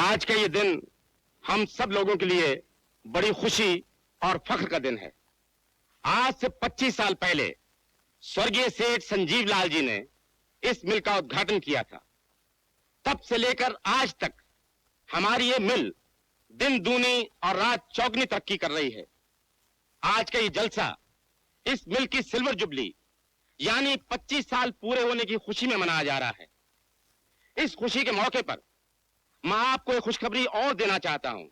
आज का ये दिन हम सब लोगों के लिए बड़ी खुशी और फख्र का दिन है। आज से 25 साल पहले स्वर्गीय सेठ संजीव लाल जी ने इस मिल का उद्घाटन किया था। तब से लेकर आज तक हमारी ये मिल दिन दूनी और रात चौगनी तरक्की कर रही है। आज का ये जलसा इस मिल की सिल्वर जुबली यानी 25 साल पूरे होने की खुशी में मनाया जा रहा है। इस खुशी के मौके पर मैं आपको एक खुशखबरी और देना चाहता हूं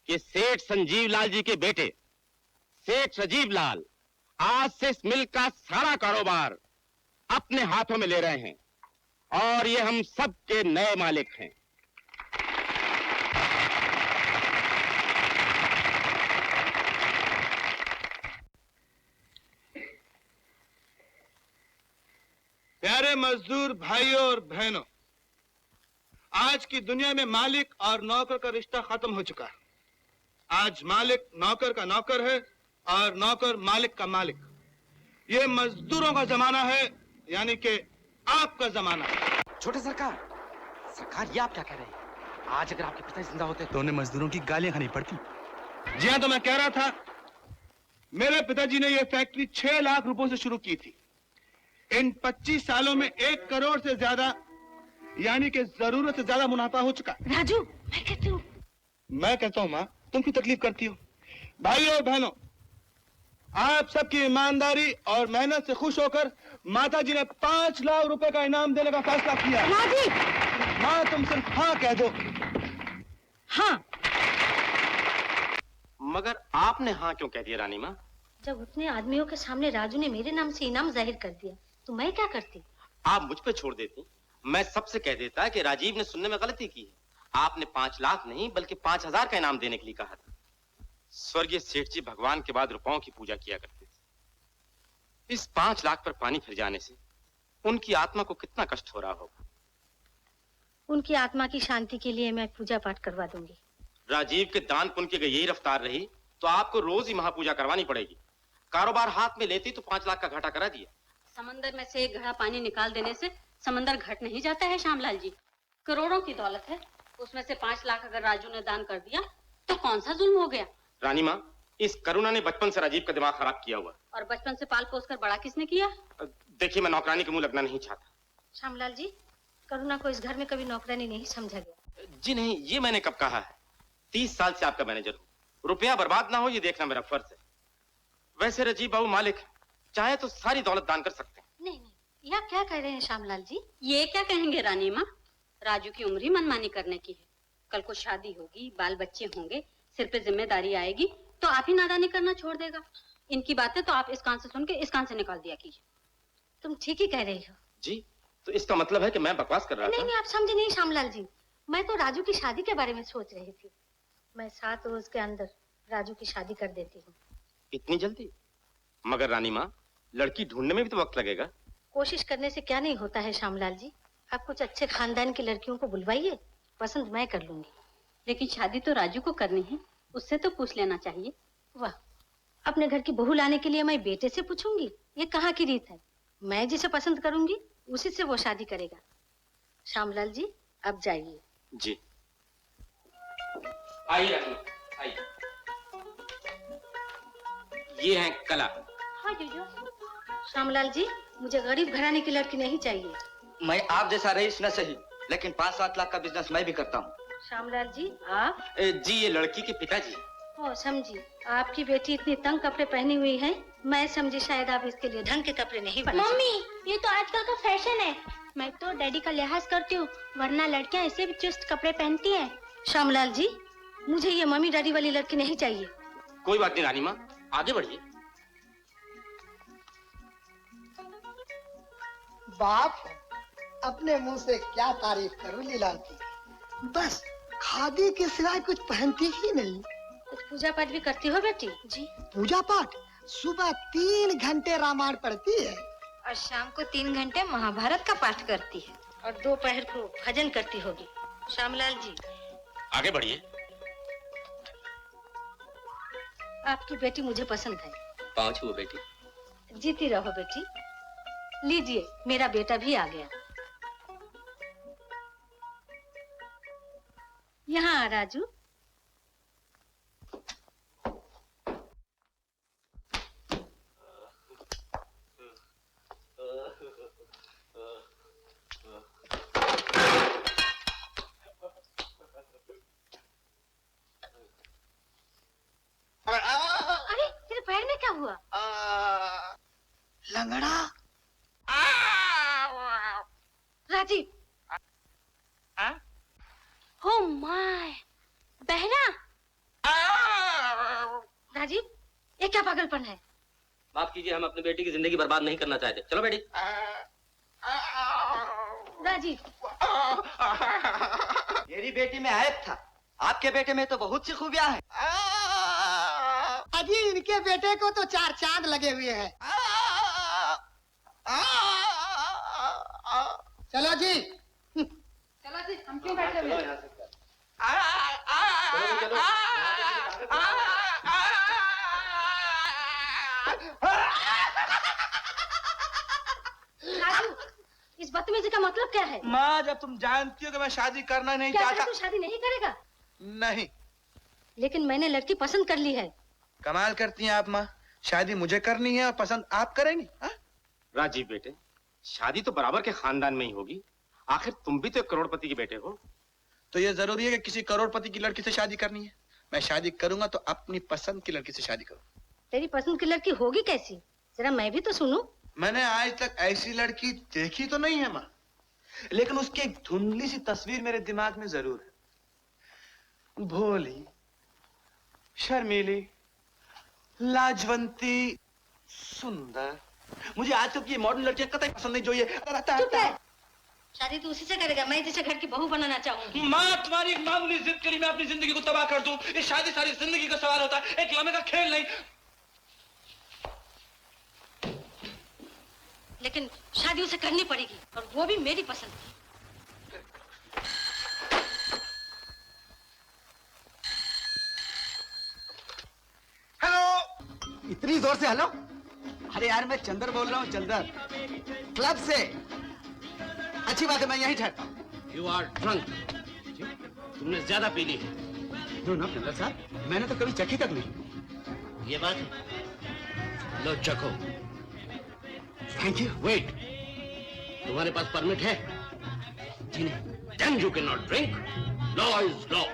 कि सेठ संजीव लाल जी के बेटे सेठ राजीव लाल आज से इस मिल का सारा कारोबार अपने हाथों में ले रहे हैं और ये हम सब के नए मालिक हैं। प्यारे मजदूर भाइयों और बहनों, आज की दुनिया में मालिक और नौकर का रिश्ता खत्म हो चुका है। आज मालिक नौकर का नौकर है और नौकर मालिक का मालिक। ये मजदूरों का जमाना है, यानी कि आपका जमाना है। छोटे सरकार, ये आप क्या कह रहे हैं? आज अगर आपके पिता जिंदा होते तो उन्हें मजदूरों की गालियां खानी पड़ती। जी हाँ, तो मैं कह रहा था, मेरे पिताजी ने यह फैक्ट्री 6 लाख रुपयों से शुरू की थी। इन 25 सालों में 1 करोड़ से ज्यादा यानी कि जरूरत से ज्यादा मुनाफा हो चुका। राजू, मैं कहता हूँ माँ, तुम क्यों तकलीफ करती हो? भाइयों और बहनों, आप सबकी ईमानदारी और मेहनत से खुश होकर माता जी ने 5 लाख रुपए का इनाम देने का फैसला किया। माँ, तुम सिर्फ हाँ कह दो। हाँ। मगर आपने हाँ क्यों कह दिया रानी माँ? जब उतने आदमियों के सामने राजू ने मेरे नाम से इनाम जाहिर कर दिया तो मैं क्या करती? आप मुझ पे छोड़ देती, मैं सबसे कह देता कि राजीव ने सुनने में गलती की है। आपने 5 लाख नहीं बल्कि 5,000 का इनाम देने के लिए कहा था। स्वर्गीय सेठ जी भगवान के बाद रुपयों की पूजा किया करते थे। इस 5 लाख पर पानी फिर जाने से उनकी आत्मा को कितना कष्ट हो रहा होगा। उनकी आत्मा की शांति के लिए मैं पूजा पाठ करवा दूंगी। राजीव के दान पुण्य की यही रफ्तार रही तो आपको रोज ही महापूजा करवानी पड़ेगी। कारोबार हाथ में लेती तो 5 लाख का घाटा करा दिया। समंदर में से एक घड़ा पानी निकाल देने से समंदर घट नहीं जाता है श्यामलाल जी। करोड़ों की दौलत है, उसमें से 5 लाख अगर राजू ने दान कर दिया तो कौन सा जुल्म हो गया? रानी माँ, इस करुणा ने बचपन से राजीव का दिमाग खराब किया हुआ। और बचपन से पाल पोस कर बड़ा किसने किया? देखिए, मैं नौकरानी के मुंह लगना नहीं चाहता। श्यामलाल जी, करुणा को इस घर में कभी नौकरानी नहीं समझा गया। जी नहीं, ये मैंने कब कहा है? 30 साल से आपका मैनेजर हूँ। रुपया बर्बाद ना हो ये देखना मेरा फर्ज है। वैसे राजीव बाबू मालिक चाहे तो सारी दौलत दान कर सकते हैं। नहीं, यह क्या कह रहे हैं श्यामलाल जी? ये क्या कहेंगे रानी माँ? राजू की उम्र ही मनमानी करने की है। कल को शादी होगी, बाल बच्चे होंगे, सिर पे जिम्मेदारी आएगी तो आप ही नादानी करना छोड़ देगा। इनकी बातें तो आप इस कान से सुन के इस कान से निकाल दिया कीजिए। तुम ठीक ही कह रही हो। जी, तो इसका मतलब है कि मैं बकवास कर रहा था? नहीं, आप समझे नहीं श्यामलाल जी। मैं तो राजू की शादी के बारे में सोच रही थी। मैं 7 रोज के अंदर राजू की शादी कर देती हूँ। इतनी जल्दी? मगर रानी माँ, लड़की ढूंढने में भी तो वक्त लगेगा। कोशिश करने से क्या नहीं होता है श्यामलाल जी। आप कुछ अच्छे खानदान की लड़कियों को बुलवाइए, पसंद मैं कर लूंगी। लेकिन शादी तो राजू को करनी है, उससे तो पूछ लेना चाहिए। वाह, अपने घर की बहू लाने के लिए मैं बेटे से पूछूंगी? ये कहाँ की रीत है? मैं जिसे पसंद करूंगी उसी से वो शादी करेगा। श्यामलाल जी, अब जाइए। जी आइए रानी, आइए। ये है कला। हाँ जीजू। श्यामलाल जी, मुझे गरीब घराने की लड़की नहीं चाहिए। मैं आप जैसा रईस न सही, लेकिन 5-7 लाख का बिजनेस मैं भी करता हूँ। श्यामलाल जी, आप? जी, ये लड़की के पिताजी। ओ, समझी। आपकी बेटी इतनी तंग कपड़े पहनी हुई है, मैं समझी शायद आप इसके लिए ढंग के कपड़े नहीं बना। मम्मी, ये तो आजकल का फैशन है। मैं तो डैडी का लिहाज करती हूँ, वरना लड़कियाँ ऐसे भी चुस्त कपड़े पहनती हैं। श्यामलाल जी, मुझे ये मम्मी डैडी वाली लड़की नहीं चाहिए। कोई बात नहीं रानी माँ, आगे बढ़िए। बाप, अपने मुंह से क्या तारीफ करूं लीला की। बस खादी के सिवाय कुछ पहनती ही नहीं। कुछ पूजा पाठ भी करती हो बेटी? जी। पूजा पाठ? सुबह 3 घंटे रामायण पढ़ती है और शाम को 3 घंटे महाभारत का पाठ करती है। और दोपहर को भजन करती होगी। श्यामलाल जी, आगे बढ़िए। आपकी बेटी मुझे पसंद है। पाँव छुओ बेटी। जीती रहो बेटी। लीजिए, मेरा बेटा भी आ गया। हाँ राजू। अरे तेरे पैर में क्या हुआ? लंगड़ा। राजीव। हो माय, बहरा। राजीव, ये क्या पागलपन है? माफ कीजिए, हम अपनी बेटी की जिंदगी बर्बाद नहीं करना चाहते। चलो बेटी। राजीव, मेरी बेटी में ऐब था, आपके बेटे में तो बहुत सी खूबियां हैं। अजी इनके बेटे को तो 4 चांद लगे हुए हैं। चलो जी। चलो जी, हम क्यों बैठे हुए हैं? राजू, इस बदतमीजी का मतलब क्या है? माँ, जब तुम जानती हो कि मैं शादी करना नहीं क्या चाहता। तू शादी नहीं करेगा? नहीं। लेकिन मैंने लड़की पसंद कर ली है। कमाल करती हैं आप माँ, शादी मुझे करनी है और पसंद आप करेंगी? राजीव बेटे, शादी तो बराबर के खानदान में ही होगी। आखिर तुम भी तो एक करोड़पति के बेटे हो। तो ये जरूरी है कि किसी करोड़पति की लड़की से शादी करनी है? मैं शादी करूंगा तो अपनी पसंद की लड़की से शादी करूँ। तेरी पसंद की लड़की होगी कैसी? जरा मैं भी तो सुनूं। मैंने आज तक ऐसी लड़की देखी तो नहीं है माँ, लेकिन उसकी एक धुंधली सी तस्वीर मेरे दिमाग में जरूर है। भोली, शर्मीली, लाजवंती, सुंदर। मुझे आजकल की मॉडर्न लड़कियां कतई पसंद नहीं। जो ये चुप है। शादी तो उसी से करेगा, मैं जैसे घर की बहू बनाना चाहूंगी। माँ, तुम्हारी एक मामूली जिद के लिए मैं अपनी जिंदगी को तबाह कर दूं। ये शादी सारी जिंदगी का सवाल होता है, एक लम्हे का खेल नहीं। लेकिन शादी उसे करनी पड़ेगी, और वो भी मेरी पसंद की। हेलो। इतनी जोर से हेलो? अरे यार, मैं चंदर बोल रहा हूँ, चंदर, क्लब से। अच्छी बात है, मैं यहीं ठहरता हूँ। You are drunk. तुमने ज्यादा पी ली है। नो नो चंदर साहब, मैंने तो कभी चखी तक नहीं। ये बात है। लो चखो। Thank you. वेट, तुम्हारे पास परमिट है? जी नहीं। Then you cannot drink. Law is law.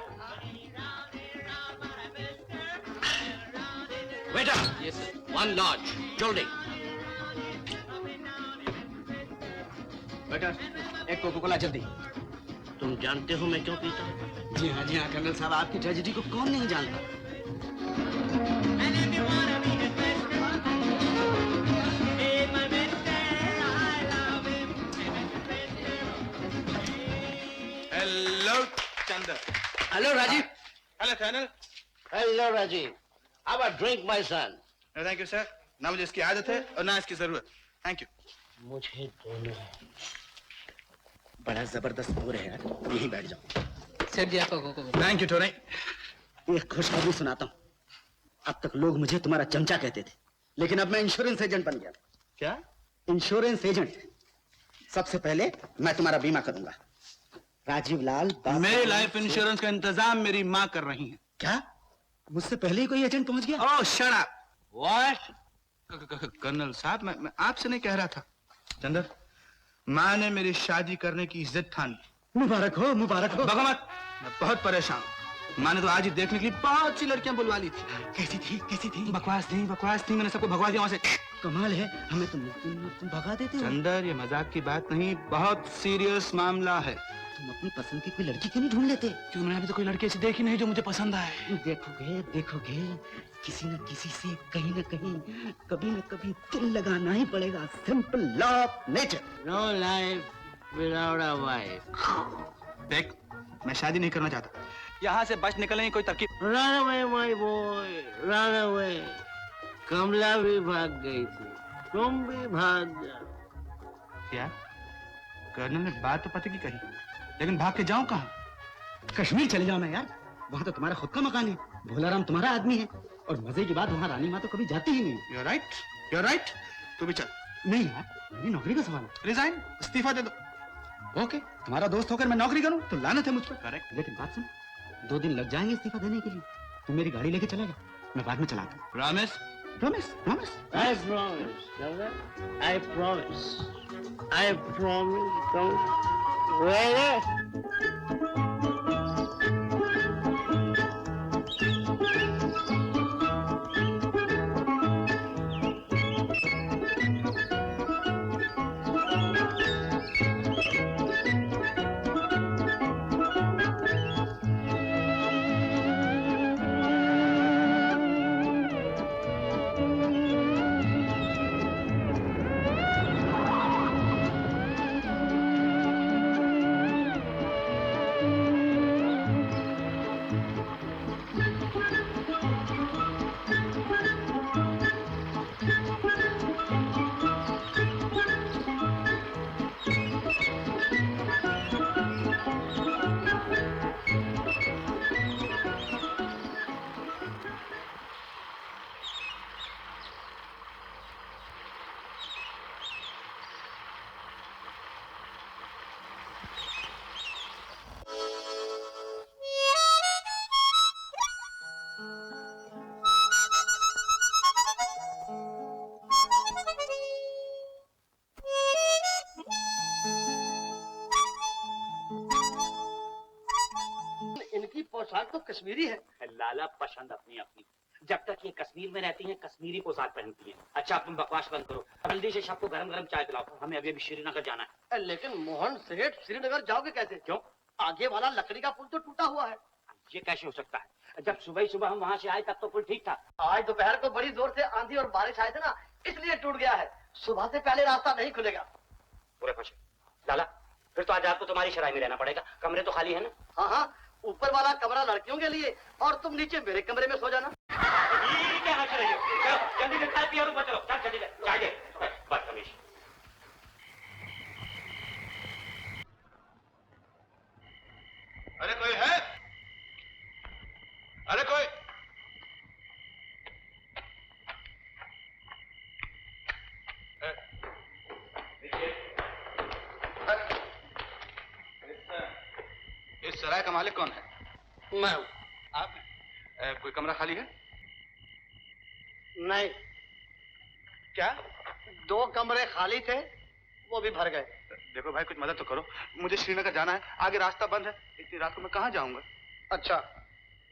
Waiter. Yes. One large. Joldy. बेटा, एक कोका कोला जल्दी। तुम जानते हो मैं क्यों पीता हूँ? जी हाँ कर्नल साहब, आपकी ट्रेजेडी को कौन नहीं जानता। Hello Chander. Hello Rajiv. Hello colonel. Hello Rajiv. Have a drink, my son. Thank you sir. ना मुझे इसकी आदत है और ना इसकी जरूरत। Thank you. मुझे दोनों है। बड़ा जबरदस्त मूड है यार, यहीं बैठ जाओ। सेठ जी आपका थैंक यू टोनी। एक खुशखबरी सुनाता हूँ। अब तक लोग मुझे तुम्हारा चमचा कहते थे, लेकिन अब मैं इंश्योरेंस एजेंट बन गया। क्या? Insurance agent. सबसे पहले मैं तुम्हारा बीमा करूंगा। राजीव लाल, मेरे लाइफ इंश्योरेंस का इंतजाम मेरी माँ कर रही है। क्या? मुझसे पहले ही कोई एजेंट पहुंच गया? ओह शट अप। व्हाट? कर्नल साहब, मैं आपसे नहीं कह रहा था। चंदर, माँ ने मेरी शादी करने की जिद ठान ली। मुबारक हो, मुबारक हो। भगवत, मैं बहुत परेशान हूँ। माँ ने तो आज ही देखने के लिए 5 सी लड़कियां बुलवा ली थी। कैसी थी? कैसी थी? बकवास थी। मैंने सबको भगवा दिया वहां से। कमाल है, हमें तुम भगा देते हो। चंदर, ये मजाक की बात नहीं, बहुत सीरियस मामला है। तुम अपनी पसंद की कोई लड़की क्यों नहीं ढूंढ लेते? क्यों? मैंने अभी तो कोई लड़की ऐसी देखी नहीं जो मुझे पसंद आए। देखोगे किसी न किसी से कहीं न कहीं कभी न कभी दिल लगाना ही पड़ेगा। Simple law of nature. No life without a wife. देख, मैं शादी नहीं करना चाहता। यहाँ से बच निकलने की कोई तरकीब। Run away, my boy. Run away. कमला भी भाग गई थी, तुम भी भाग जाओ। क्या? कर्नल ने बात तो पते की कही, लेकिन भाग के जाऊं कहाँ? कश्मीर चले जाओ ना यार, वहाँ तो तुम्हारा खुद का मकान है, भोलाराम तुम्हारा आदमी है, और मजे की बात वहाँ रानी माँ तो कभी जाती ही नहीं। You're right. तू भी चल। नहीं यार, मेरी नौकरी का सवाल है। रिजाइन, इस्तीफा दे दो। ओके, तुम्हारा दोस्त होकर मैं नौकरी करूं तो लानत है मुझ पर। करेक्ट। लेकिन बात सुन, 2 दिन लग जाएंगे इस्तीफा देने के लिए। तू मेरी गाड़ी लेके चला जा, मैं बाद में चलाता हूँ। Promise? Promise promise. I promise, Governor. I promise. I promise. Don't wait. इनकी पोशाक तो कश्मीरी है। लाला पसंद अपनी अपनी, जब तक ये कश्मीर में रहती हैं कश्मीरी पोशाक पहनती हैं। अच्छा तुम बकवास बंद करो, जल्दी से सबको गरम गरम चाय पिलाओ, हमें अभी अभी श्रीनगर जाना है। लेकिन मोहन सेठ श्रीनगर जाओगे कैसे? क्यों? आगे वाला लकड़ी का पुल तो टूटा हुआ है। ये कैसे हो सकता है? जब सुबह ही सुबह हम वहाँ से आए तब तो पुल ठीक था। आज दोपहर को बड़ी जोर से आंधी और बारिश आए थे ना, इसलिए टूट गया है। सुबह से पहले रास्ता नहीं खुलेगा। पूरे खुश लाला, फिर तो आज आपको तुम्हारी शराय में रहना पड़ेगा, कमरे तो खाली है ना? हाँ हाँ, ऊपर वाला कमरा लड़कियों के लिए और तुम नीचे मेरे कमरे में सो जाना। क्या हंस रही हो? चलो जल्दी से चाय पियो और ऊपर चलो, चल जल्दी से चाय दे। बदतमीज। अरे कोई है? अरे कोई? इस सराय का मालिक कौन है? मैं। आप? कोई कमरा खाली है? नहीं। क्या? 2 कमरे खाली थे, वो भी भर गए। देखो भाई, कुछ मदद तो करो, मुझे श्रीनगर जाना है, आगे रास्ता बंद है, इतनी रात को मैं कहाँ जाऊंगा? अच्छा,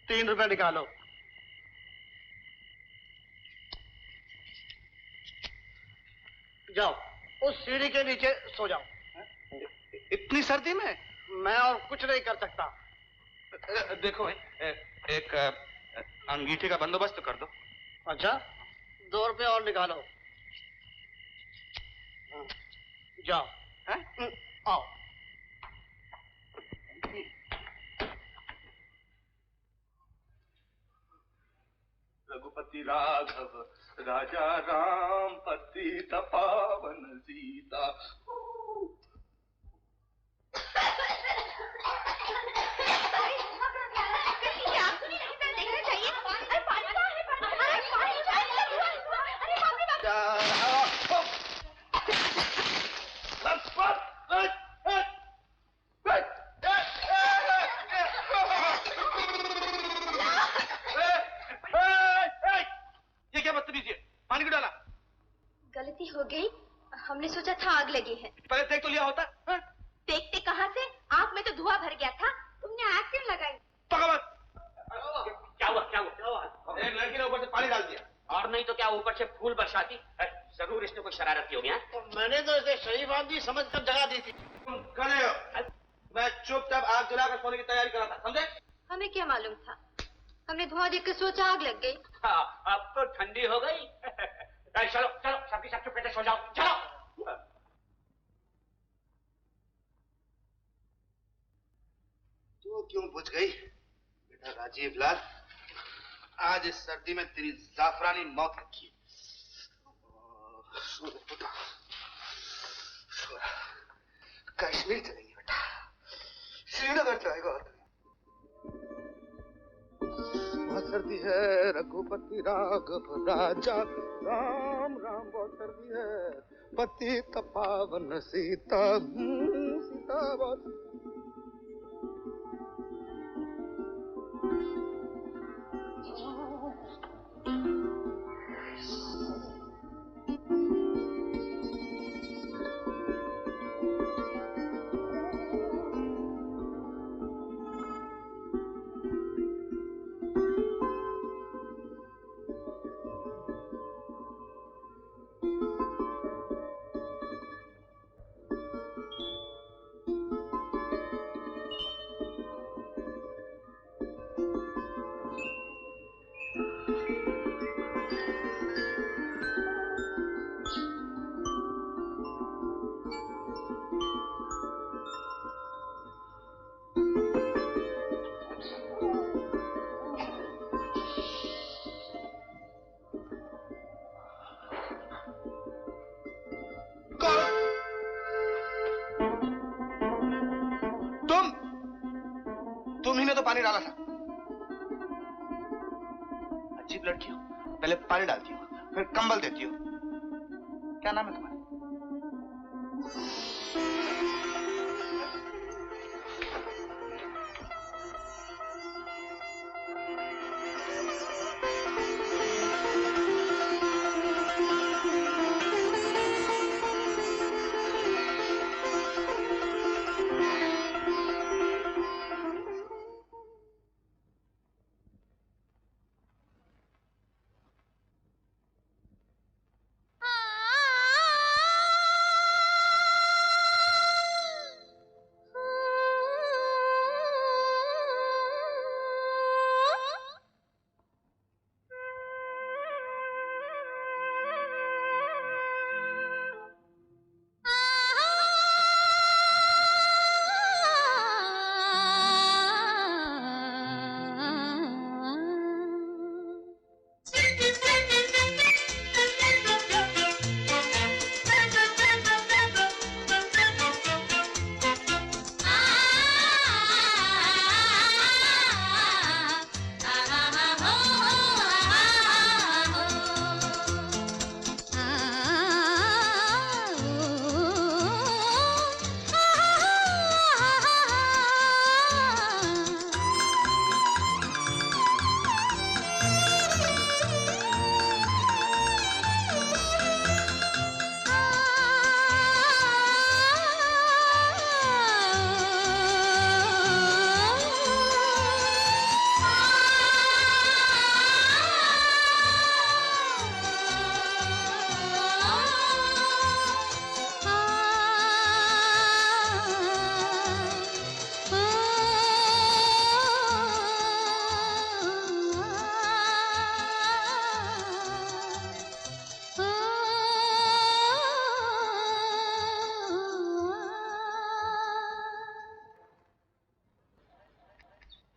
3 रुपए निकालो। जाओ, उस सीढ़ी के नीचे सो जाओ। इतनी सर्दी में? मैं और कुछ नहीं कर सकता। देखो भाई, एक अंगीठी का बंदोबस्त तो कर दो। अच्छा, 2 रुपए और निकालो। जाओ। हैं? आओ। रघुपति राघव राजा राम पतित पावन सीता। ये क्या बदतमीजी है? पानी क्यों डाला? गलती हो गई, हमने सोचा था आग लगी है। पहले देख तो लिया होता। देखते कहाँ से, आग में तो धुआं भर गया था, तुमने आग क्यों लगाई? भगवत! क्या हुआ क्या हुआ? एक लड़की ने ऊपर से पानी डाल दिया। और नहीं तो क्या ऊपर से फूल बरसाती? जरूर इसने कोई शरारत की होगी। तो मैंने तो इसे शरीफ आदमी समझ कर जगा दी थी। तुम खड़े हो, मैं चुपचाप आग जलाकर सोने की तैयारी कर रहा था, समझे? हमें क्या मालूम था, हमने धुआं देख कर सोचा आग लग गई। हाँ, अब तो ठंडी हो गई। चलो चलो सबकी सब चुप सो जाओ, चलो। तू क्यों बुझ गई बेटा राजीव लाल? आज इस सर्दी में तेरी जाफरानी मौत रखी। कश्मीर चलेंगे बेटा, श्रीनगर जाएगा। बहुत सर्दी है रघुपति राघव राजा राम राम, बहुत सर्दी है पतित पावन सीता। सीता बहुत तुम ही ने तो पानी डाला था। अजीब लड़की हो, पहले पानी डालती हो, फिर कंबल देती हो। क्या नाम है तुम्हारा?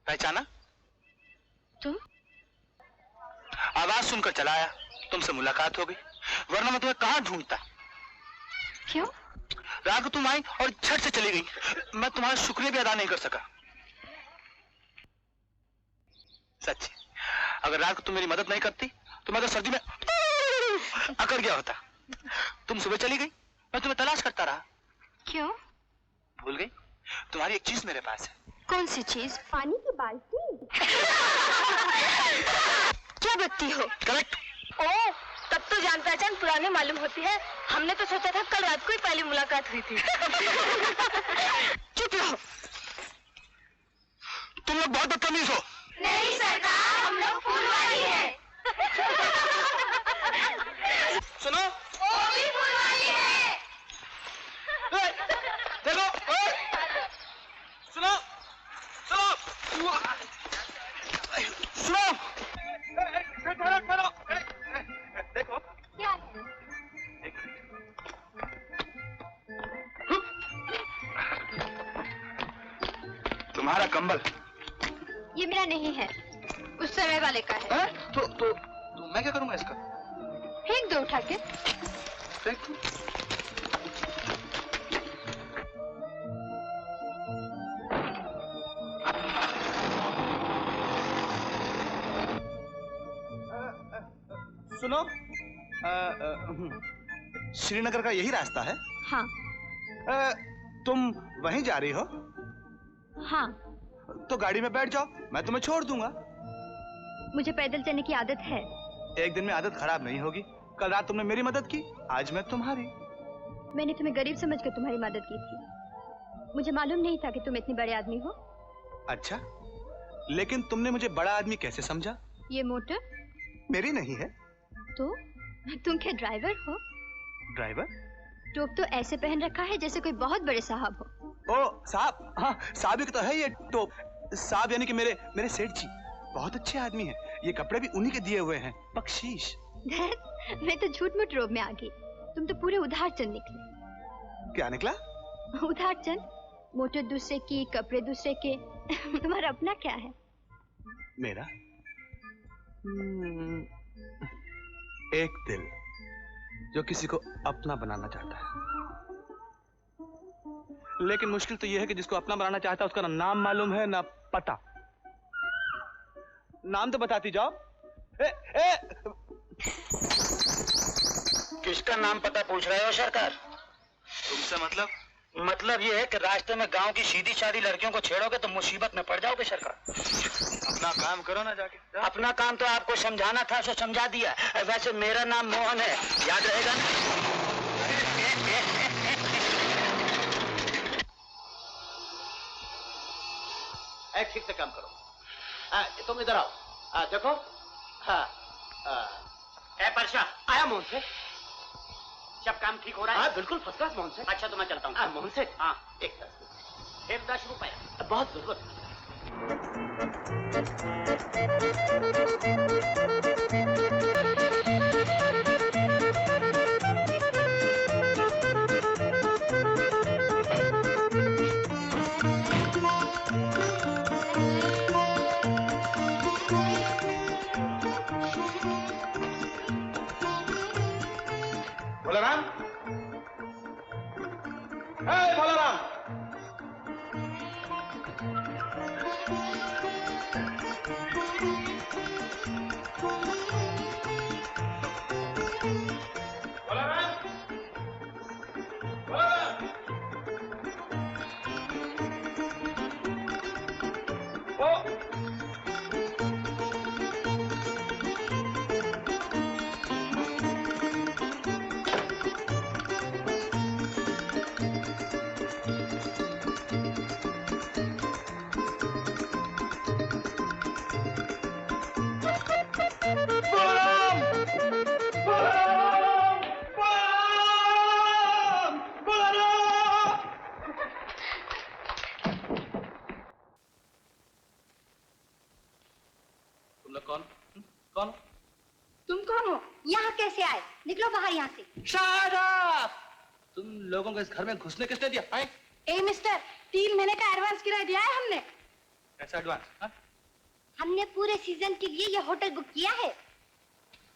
पहचाना? तुम? आवाज सुनकर चला आया, तुमसे मुलाकात हो गई, वरना मैं तुम्हें कहाँ ढूंढता। क्यों? रात को तुम आई और झट से चली गई, मैं तुम्हारा शुक्रिया भी अदा नहीं कर सका। सच, अगर रात को तुम मेरी मदद नहीं करती तो मैं तो सर्दी में अकड़ गया होता। तुम सुबह चली गई, मैं तुम्हें तलाश करता रहा। क्यों? भूल गई? तुम्हारी एक चीज मेरे पास है। कौन सी चीज? पानी की बाल्टी। क्या बकती हो? करेक्ट। ओह, तब तो जान पहचान पुरानी मालूम होती है। हमने तो सोचा था कल रात को ही पहली मुलाकात हुई थी। चुप रहो। तुम लोग बहुत बदतमीज हो। नहीं सरकार, हम लोग फूलवारी हैं। सुनो, वो भी फूलवारी है। देखो, सुनो, सुनो, सुनो, देखो क्या है? तुम्हारा कंबल ये मेरा नहीं है, उस समय वाले का है। तो मैं क्या करूंगा इसका? फेंक दो उठा के। फेंक दो? सुनो, श्रीनगर का यही रास्ता है? हाँ। तुम वहीं जा रही हो? हाँ। तो गाड़ी में बैठ जाओ, मैं तुम्हें छोड़ दूंगा। मुझे पैदल चलने की आदत है। एक दिन में आदत खराब नहीं होगी। कल रात तुमने मेरी मदद की, आज मैं तुम्हारी। मैंने तुम्हें गरीब समझकर तुम्हारी मदद की थी। मुझे मालूम नहीं था कि तुम इतने बड़े आदमी हो। अच्छा, लेकिन तुमने मुझे बड़ा आदमी कैसे समझा? ये मोटर मेरी नहीं है। तो तुम क्या ड्राइवर हो? ड्राइवर? टोप तो ऐसे पहन रखा है जैसे कोई बहुत बड़े साहब हो। ओ साहब, हाँ साहब ही तो है ये टोप। साहब यानी कि मेरे सेठ जी बहुत अच्छे आदमी हैं। ये कपड़े भी उन्हीं के दिए हुए हैं, बख्शीश। मैं तो झूठ मूठ रोब में आ गई। तुम तो पूरे उधार चंद निकले। क्या निकला? उधार चंद। मोटर दूसरे की, कपड़े दूसरे के। तुम्हारा अपना क्या है? मेरा एक दिल जो किसी को अपना बनाना चाहता है। लेकिन मुश्किल तो यह है कि जिसको अपना बनाना चाहता है उसका ना नाम मालूम है ना पता। नाम तो बताती जाओ। किसका नाम पता पूछ रहे हो सरकार? तुमसे मतलब ये है कि रास्ते में गांव की सीधी सादी लड़कियों को छेड़ोगे तो मुसीबत में पड़ जाओगे सरकार। अपना काम करो ना जाके। अपना काम तो आपको समझाना था, सो समझा दिया। वैसे मेरा नाम मोहन है, याद रहेगा ना? ठीक से काम करो। तुम इधर आओ। देखो। हाँ। परशा आया मोहन से। सब काम ठीक हो रहा है? हाँ बिल्कुल फर्स्ट क्लास मोहन से। अच्छा तो मैं चलता हूँ। मोहन से। हाँ एक 10 फिर 10 रुपए बहुत जरूरत। भोलाराम, भोलाराम, कौन? तुम कौन हो? यहाँ कैसे आए? निकलो बाहर यहाँ से। Shut up! तुम लोगों को इस घर में घुसने किसने दिया? आए? ए मिस्टर, 3 महीने का एडवांस किराया दिया है हमने। कैसा एडवांस? हमने पूरे सीजन के लिए ये होटल बुक किया है।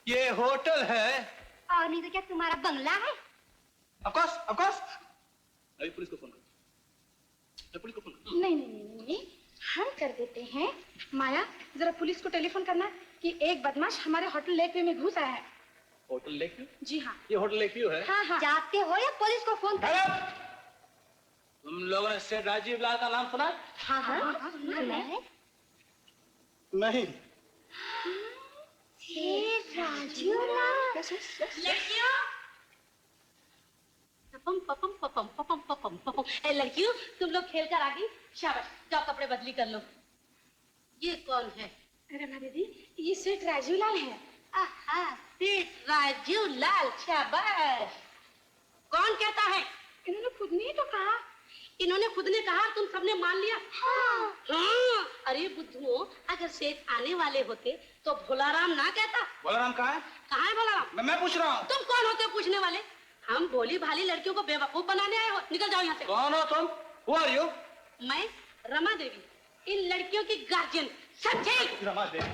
ये होटल है? और नहीं तो क्या तुम्हारा बंगला है? Of course. अभी पुलिस को फोन करो। नहीं, हम कर देते हैं। माया, जरा पुलिस को टेलीफोन करना कि एक बदमाश हमारे होटल लेक व्यू में घुस आया है। Hotel lake view? जी हाँ। ये होटल लेक व्यू है? हाँ। जाते हो या पुलिस को फोन करो। तुम लोगों ने सेठ राजीव लाल का नाम सुना? हाँ, सुना है। नहीं। सेठ राजीव लाल। लड़कियों, पपम। ए लड़कियों, तुम लोग खेल कर आ गई? शाबाश, जाओ कपड़े बदली कर लो। ये कौन है? रमा दीदी, ये सेठ राजीव लाल है। सेठ राजीव लाल, शाबाश। कौन कहता है? इन्होंने खुद ने तो कहा। इन्होंने खुद ने कहा, तुम सबने मान लिया? हाँ। अरे बुद्धुओं, अगर सेठ आने वाले होते तो भोलाराम ना कहता। भोलाराम कहाँ है? कहाँ है भोलाराम? मैं पूछ रहा हूँ। तुम कौन होते पूछने वाले? हम भोली भाली लड़कियों को बेवकूफ बनाने आए हो। निकल जाओ यहाँ से। कौन हो तुम? Who are you? मैं रमा देवी, इन लड़कियों की गार्जियन। समझे? रमा देवी,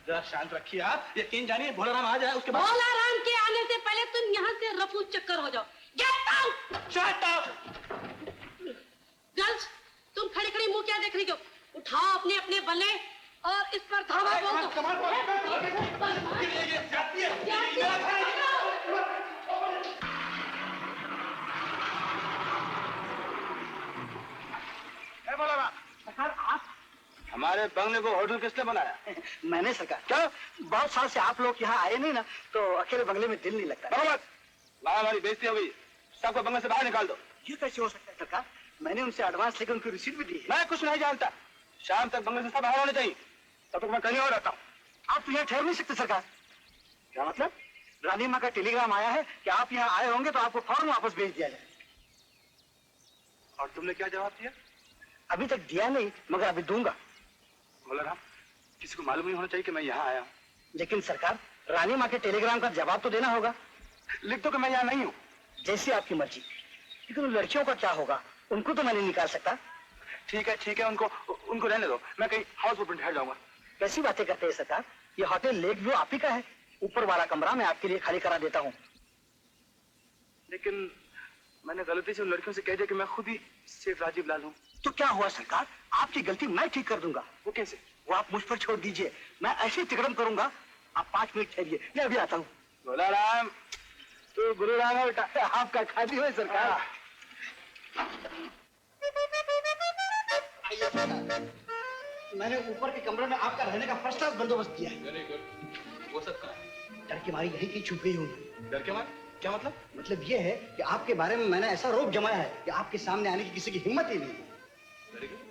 जरा शांत रखिए आप। यकीन जानिए भोलाराम आ जाए उसके बाद। भोलाराम के आने से पहले तुम यहाँ से रफू चक्कर हो जाओ। Get out! Shut up! Girls, तुम खड़ी खड़ी मुंह क्या देख रही हो? उठाओ अपने अपने बल्ले और इस पर धावा बोल दो। हमारे बंगले को होटल किसने बनाया? मैंने सरकार। क्या? बहुत साल से आप लोग यहाँ आए नहीं ना, तो अकेले बंगले में दिल नहीं लगता। हमारी बेइज्जती हो गई, सबको बंगले से बाहर निकाल दो। ये कैसे हो सकता है सरकार? मैंने उनसे एडवांस लेकर उनकी रिसीट भी दी है। मैं कुछ नहीं जानता, शाम तक बंगले से सब बाहर होने चाहिए, तब तक मैं कहीं और रहता हूँ। आप तो यहाँ ठहर नहीं सकते सरकार। क्या मतलब? रानी माँ का टेलीग्राम आया है कि आप यहाँ आए होंगे तो आपको फौरन वापस भेज दिया जाए। और तुमने क्या जवाब दिया? अभी तक दिया नहीं, मगर अभी दूंगा। बोला राम, किसी को मालूम नहीं होना चाहिए कि मैं यहाँ आया हूँ। लेकिन सरकार, रानी माँ के टेलीग्राम का जवाब तो देना होगा। लिख दो कि मैं यहाँ नहीं हूँ। जैसी आपकी मर्जी। लेकिन उन लड़कियों का क्या होगा? उनको तो मैं नहीं निकाल सकता। ठीक है, उनको रहने दो, मैं कहीं हाउस बोट में ठहर जाऊंगा। कैसी बातें करते हैं सरकार? ये होटल लेक व्यू आप ही का है। ऊपर वाला कमरा मैं आपके लिए खाली करा देता हूँ। लेकिन मैंने गलती से उन लड़कियों से कह दिया कि मैं खुद ही सेठ राजीव लाल हूँ। तो क्या हुआ सरकार? आपकी गलती मैं ठीक कर दूंगा। वो कैसे? वो आप मुझ पर छोड़ दीजिए, मैं ऐसे तिकड़म करूंगा। आप 5 मिनट ठहरिए, मैं अभी आता हूँ। बोला राम, तो गुरु राम है बेटा। आपका खादी है सरकार। आइए सरकार, मैंने ऊपर के कमरे में आपका रहने का फर्स्ट क्लास बंदोबस्त किया है। Very good. वो सब कहाँ है? डर के मारी यहीं की छुप गई हूँ। डर के मारे? क्या मतलब? मतलब ये है कि आपके बारे में मैंने ऐसा रोब जमाया है कि आपके सामने आने की किसी की हिम्मत ही नहीं है। Very good.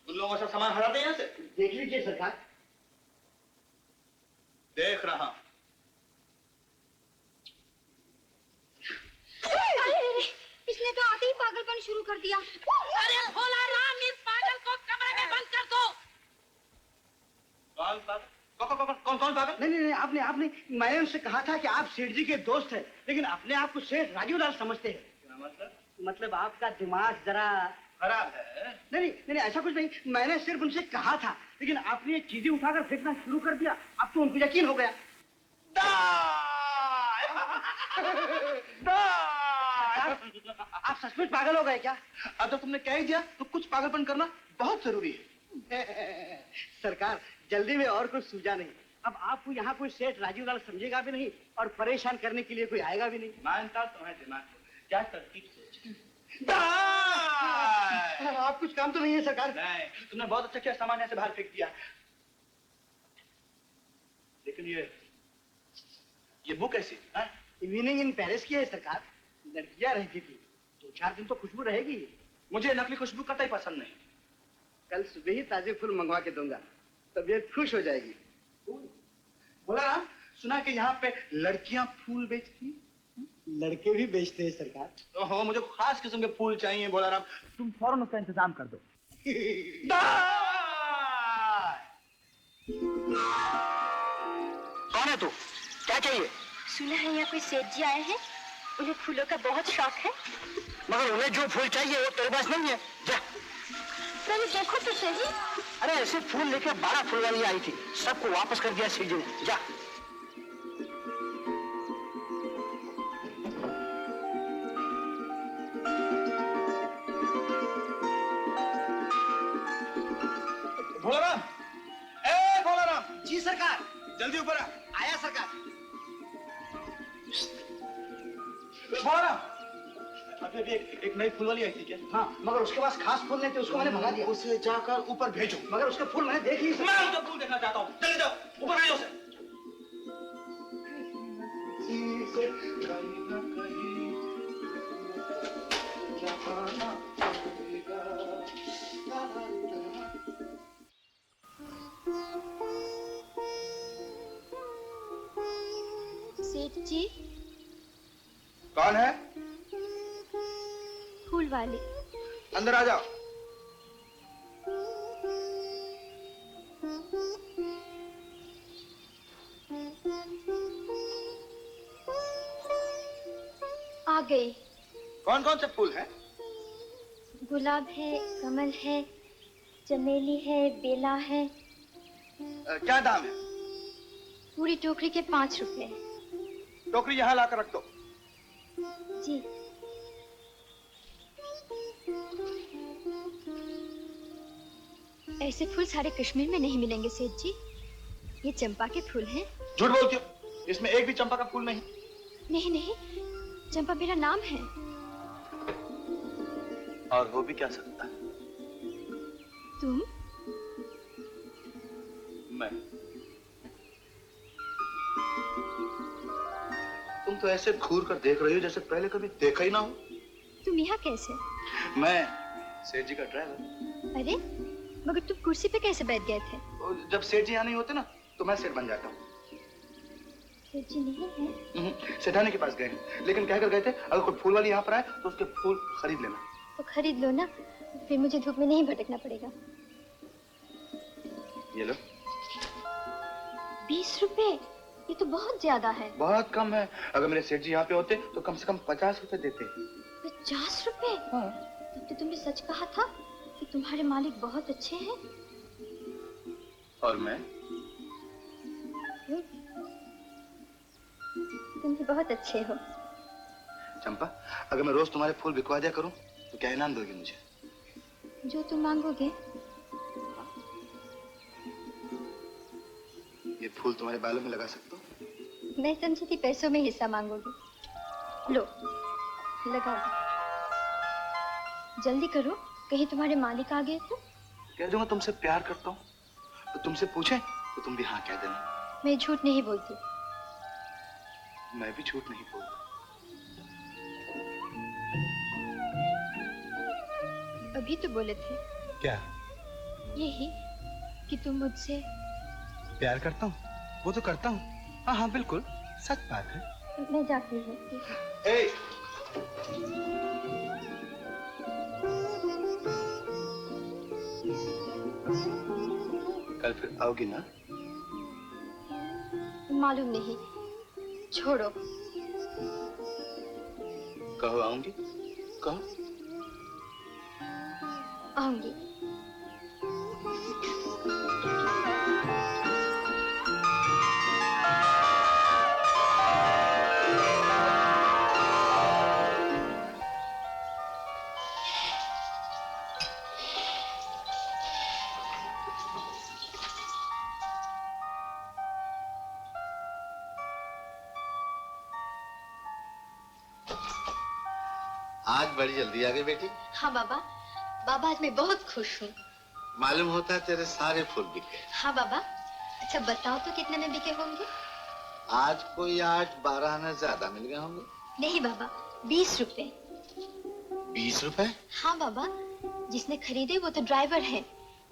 उन लोगों का सब सामान हटा दें यहाँ से। देख लीजिए सरकार। देख रहा हूं। इसने तो आते ही पागलपन शुरू कर दिया। अरे भोला राम, इस पागल को कमरे में बंद कर दो। कौन पागल? नहीं, आपने मैंने उनसे कहा था कि आप सेठ जी के दोस्त हैं, लेकिन अपने आप को सेठ राजीव लाल समझते हैं। क्या मतलब? मतलब आपका दिमाग जरा खराब है। नहीं, ऐसा कुछ नहीं। मैंने सिर्फ उनसे कहा था, लेकिन आपने ये चीजें उठाकर फेंकना शुरू कर दिया। अब तो उनको यकीन हो गया। आप सचमुच पागल हो गए क्या? अब तो तुमने कह ही दिया तो कुछ पागलपन करना बहुत जरूरी है। सरकार, जल्दी में और कुछ सूझा नहीं। अब आपको यहाँ कोई सेठ राजीव लाल समझेगा भी नहीं और परेशान करने के लिए कोई आएगा भी नहीं। मानता तो है दिमाग को, क्या तरकीब सोच। आप कुछ काम तो नहीं है सरकार? नहीं, तुमने बहुत अच्छा किया, सामान ऐसे बाहर फेंक दिया। लेकिन ये बुक कैसी? इवनिंग इन पेरिस की है सरकार। लड़कियां रहती थी, 2-4 दिन तो खुशबू रहेगी। मुझे नकली खुशबू कतई पसंद नहीं। कल सुबह ही ताजे फूल मंगवा के दूंगा, तबीयत खुश हो जाएगी। बोला राम, सुना कि यहाँ पे लड़कियां फूल बेचती? लड़के भी बेचते हैं सरकार। ओहो, मुझे खास किस्म के फूल चाहिए। बोला राम, तुम फौरन उसका इंतजाम कर दो। कौन है तू? क्या चाहिए? सुना है यहाँ कोई सेठ जी आए हैं, उन्हें फूलों का बहुत शौक है। मगर उन्हें जो फूल चाहिए वो तेरे पास नहीं है। जा। पहले देखो तो सही। अरे ऐसे फूल लेकर 12 फूल वाली आई थी, सबको वापस कर दिया सेठ जी ने। जा। भोला राम, ए भोला राम। जी सरकार। जल्दी ऊपर आ। आया सरकार। भोला राम, अभी एक नई फूल वाली आई थी क्या? हाँ, मगर उसके पास खास फूल नहीं थे, उसको मैंने भगा दिया। उसे जाकर ऊपर भेजो। मगर उसके फूल मैंने देख लिए। मैं उसका फूल देखना चाहता हूँ। जल्दी जाओ, ऊपर भेजो उसे। सेठ जी। कौन है? फूल वाले। अंदर आ जाओ। आ गई। कौन कौन से फूल हैं? गुलाब है, कमल है, चमेली है, बेला है। क्या दाम है? पूरी टोकरी के 5 रुपए। टोकरी यहाँ लाकर रख दो। जी। ऐसे फूल सारे कश्मीर में नहीं मिलेंगे सेठ जी। ये चंपा के फूल हैं। झूठ बोलती हो, इसमें एक भी चंपा का फूल नहीं। नहीं नहीं, चंपा मेरा नाम है। और हो भी क्या सकता है? तुम? मैं। तुम तो ऐसे घूर कर देख रही हो जैसे पहले कभी देखा ही ना हो। तुम यहाँ कैसे? मैं सेठ जी का ड्राइवर। अरे मगर तुम कुर्सी पे कैसे बैठ गए थे? जब सेठ जी यहाँ नहीं होते ना तो मैं सेठ बन जाता हूँ। सेठ जी नहीं है? सेठानी के पास गए, लेकिन कहकर गए थे अगर कोई फूल वाली यहाँ पर आए तो उसके फूल खरीद लेना। तो खरीद लो ना, फिर मुझे धूप में नहीं भटकना पड़ेगा। ये लो। 20 रुपए? ये तो बहुत ज्यादा है। बहुत कम है। अगर मेरे सेठ जी यहाँ पे होते तो कम से कम 50 रुपए देते। 50 रुपए? हाँ। तब तो तुमने सच कहा था कि तुम्हारे मालिक बहुत अच्छे हैं। और मैं? तुम भी बहुत अच्छे हो। चंपा, अगर मैं रोज तुम्हारे फूल बिकवा दिया करूं तो क्या इनाम दोगी मुझे? जो तुम मांगोगे। ये फूल तुम्हारे बालों में लगा सकता हूँ? मैं समझी थी पैसों में हिस्सा मांगोगी। लो लगा दो। जल्दी करो, कहीं तुम्हारे मालिक आ गए तो। कह दूंगा तुमसे प्यार करता हूँ, तो तुमसे पूछे तो तुम भी हाँ कह देना। मैं झूठ नहीं बोलती। मैं भी झूठ नहीं बोलता। अभी तो बोले थे। क्या? यही कि तुम मुझसे प्यार करता हूँ? वो तो करता हूँ। हाँ हाँ बिल्कुल, सच बात है। मैं जाती हूँ। कल फिर आओगी ना? मालूम नहीं, छोड़ो। कहो आऊंगी, कहो। आऊंगी। आज बड़ी जल्दी आ गई बेटी। हाँ बाबा, बाबा आज मैं बहुत खुश हूँ। मालूम होता है तेरे सारे फूल बिके। हाँ बाबा। अच्छा बताओ तो कितने में बिके होंगे? आज कोई 8-12 आना ज्यादा मिल गए होंगे। नहीं बाबा, 20 रुपए। 20 रुपए? हाँ बाबा, जिसने खरीदे वो तो ड्राइवर है।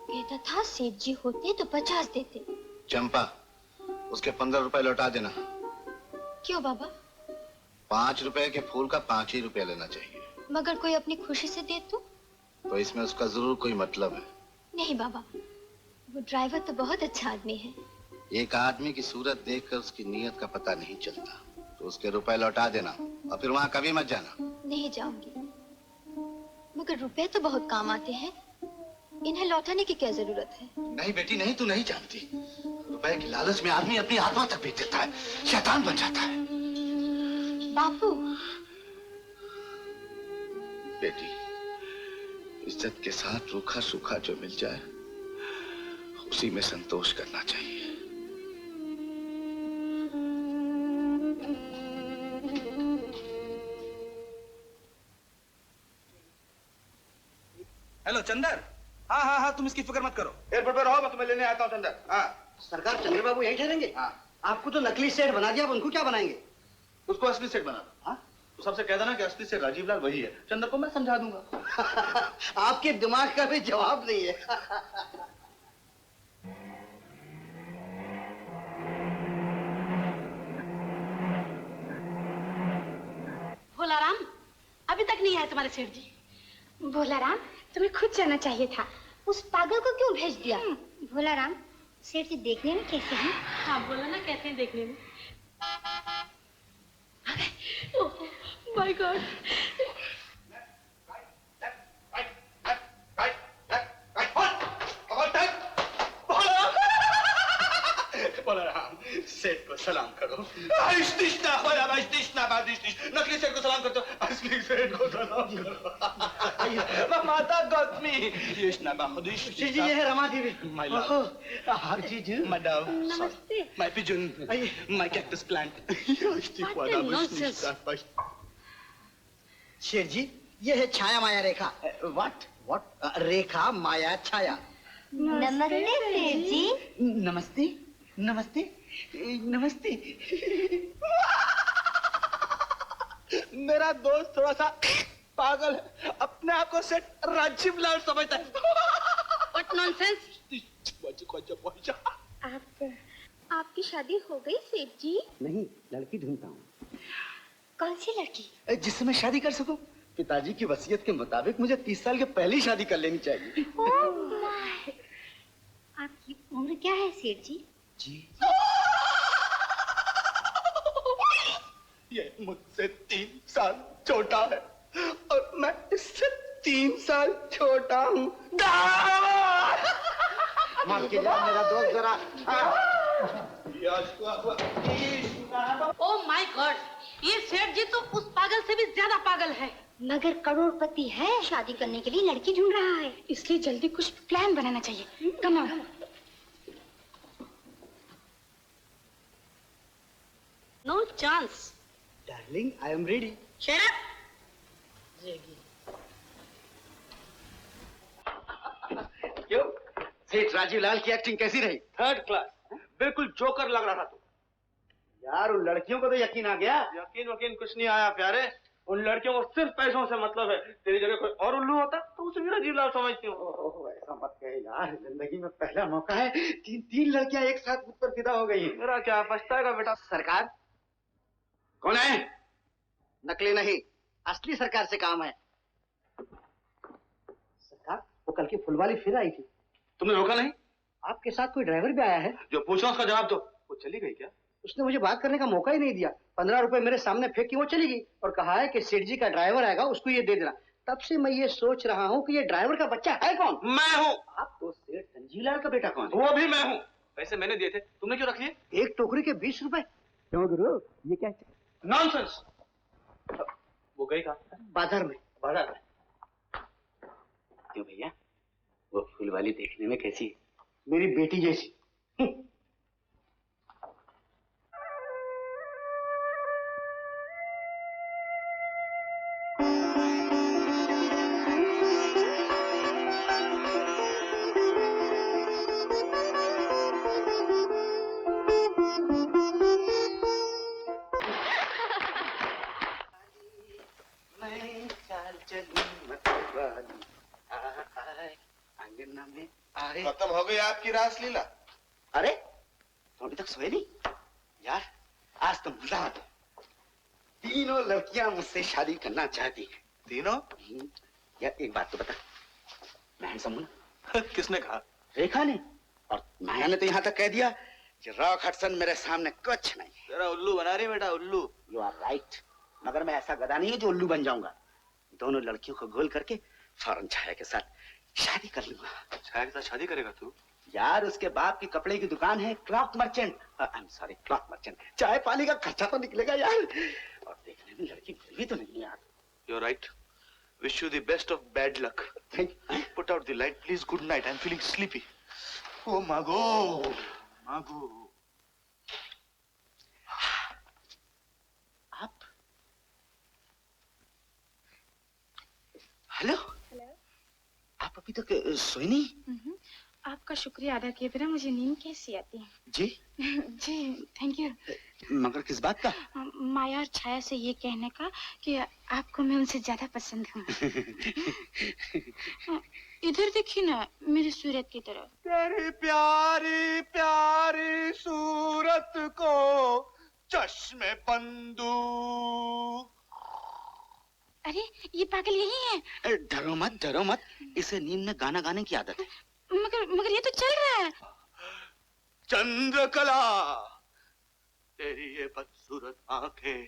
कहता था सेठ जी होते तो 50 देते। चंपा, उसके 15 रुपए लौटा देना। क्यों बाबा? 5 रुपए के फूल का 5 ही रुपया लेना चाहिए। मगर कोई अपनी खुशी से दे तो इसमें उसका जरूर कोई मतलब है। नहीं बाबा, वो ड्राइवर तो बहुत अच्छा आदमी है। एक आदमी की सूरत देखकर उसकी नीयत का पता नहीं चलता। तो उसके रुपए लौटा देना और फिर वहाँ कभी मत जाना। नहीं जाऊंगी। मगर रुपए तो बहुत काम आते हैं, इन्हें लौटाने की क्या जरूरत है? नहीं बेटी नहीं, तू नहीं जानती। रुपए की लालच में आदमी अपनी आत्मा तक बेच देता है, शैतान बन जाता है। बापू। बेटी, इज्जत के साथ रूखा सूखा जो मिल जाए उसी में संतोष करना चाहिए। हेलो चंदर। हाँ हाँ हाँ, तुम इसकी फिक्र मत करो। एयरपोर्ट पर रहो, मैं तुम्हें लेने आता हूँ चंदर। हाँ सरकार, चंद्र बाबू यहीं ठहरेंगे? हाँ। आपको तो नकली सेठ बना दिया, अब उनको क्या बनाएंगे? उसको असली सेठ बना दो। हाँ, तो सबसे कह देना कि असली सेठ राजीव लाल वही है। चंदर को मैं समझा दूंगा। आपके दिमाग का भी जवाब नहीं है। भोलाराम, अभी तक नहीं आए तुम्हारे सेठ जी। भोलाराम, तुम्हें खुद जाना चाहिए था। उस पागल को क्यों भेज दिया? भोलाराम, सेठ जी देखने में कैसे हैं? हाँ बोला ना, कैसे हैं देखने में। My God. बोला राम, सेठ को सलाम करो। नकली सेठ को सलाम करते हो, असली सेठ को सलाम करो। माता गौतमी, जी जी, ये है Rama Devi. My love. Ji ji, My dove. नमस्ते। My pigeon. My cactus plant. What a nonsense. शेर जी, ये है छाया माया रेखा। व्हाट रेखा माया छाया। नमस्ते सेठ जी। नमस्ते नमस्ते नमस्ते। मेरा दोस्त थोड़ा सा पागल है, अपने आप को सेठ राजीव लाल समझता है। What nonsense? आपकी शादी हो गई सेठ जी? नहीं, लड़की ढूंढता हूँ। कौन सी लड़की? जिससे मैं शादी कर सकूं। पिताजी की वसीयत के मुताबिक मुझे 30 साल के पहले ही शादी कर लेनी चाहिए। आपकी उम्र क्या है सेठ जी? जी, ये मुझसे 3 साल छोटा है और मैं इससे 3 साल छोटा हूँ। माफ कीजिए मेरा दोस्त जरा। ओह माय गॉड, ये सेठ जी तो उस पागल से भी ज्यादा पागल है। मगर करोड़पति है, शादी करने के लिए लड़की ढूंढ रहा है। इसलिए जल्दी कुछ प्लान बनाना चाहिए। Come on. No chance. Darling, I am ready. Shut up. क्यों? सेठ राजीव लाल की एक्टिंग कैसी रही? 3rd क्लास, बिल्कुल जोकर लग रहा था तू। यार, उन लड़कियों को तो यकीन आ गया। यकीन कुछ नहीं आया प्यारे, उन लड़कियों को सिर्फ पैसों से मतलब है। तेरी जगह कोई और उल्लू होता तो उसे भी राजीव लाल समझती हूँ। ऐसा मत कहे यार, जिंदगी में पहला मौका है। 3 लड़कियां एक साथ मुझ पर फिदा हो गई हैं। मेरा क्या पछताएगा बेटा। सरकार कौन है? नकली नहीं, असली सरकार से काम है। सरकार, वो कल की फुलवाली फिर आई थी। तुमने रोका नहीं? आपके साथ कोई ड्राइवर भी आया है? जो पूछा उसका जवाब दो। वो चली गई क्या? उसने मुझे बात करने का मौका ही नहीं दिया। 15 रुपए मेरे सामने फेंक के वो चली गई और कहा है कि सेठ जी का ड्राइवर आएगा, उसको ये दे देना। तब से मैं ये सोच रहा हूँ कि ये ड्राइवर का बच्चा है कौन? मैं हूँ। आप तो सेठ संजीवलाल का बेटा कौन है? वो भी मैं हूँ। पैसे मैंने दिए थे, तुमने क्यों रख लिए? एक टोकरी के 20 रुपए। क्यों गुरु, ये क्या? नॉनसेंस। वो गई कहाँ? बाजार में। बाजार में? क्यों भैया, वो फूलवाली देखने में कैसी? मेरी बेटी जैसी। खत्म हो गई आपकी रासलीला? अरे, तुम अभी तक सोए नहीं? यार, आज तो मजा आता। 3 लड़कियां मुझसे शादी करना चाहती हैं। 3? यार एक बात तो बता, मैं हैंडसम हूं ना? किसने कहा? रेखा ने। और माया ने तो यहाँ तक कह दिया कि रॉक हडसन मेरे सामने कुछ नहीं है। तेरा उल्लू बना रही बेटा, उल्लू। यू आर राइट, मगर मैं ऐसा गधा नहीं है जो उल्लू बन जाऊंगा। दोनों लड़कियों को गोल करके फौरन छाया के साथ शादी कर लूंगा। छाया के साथ शादी करेगा तू? यार, उसके बाप की कपड़े की दुकान है, cloth merchant. I am sorry, cloth merchant. चाय पानी का खर्चा तो निकलेगा यार, और देखने में लड़की बुरी भी तो नहीं यार। You're right. Wish you the best of bad luck. Thank you. Put out the light, please. Good night. I'm feeling sleepy. Oh, Mago. Mago. आप? हेलो? आप अभी तक सोई नहीं? आपका शुक्रिया अदा किए बिना मुझे नींद कैसी आती है? जी? जी, थैंक यू। मगर किस बात का? माया और छाया से ये कहने का कि आपको मैं उनसे ज्यादा पसंद हूँ। इधर देखिए ना, मेरी सूरत की तरफ। तेरी प्यारी प्यारी सूरत को चश्मे बंदू। अरे, ये पागल यही है। डरो मत, डरो मत, इसे नींद में गाना गाने की आदत है। मगर ये तो चल रहा है। चंद्रकला, तेरी ये बदसूरत आंखें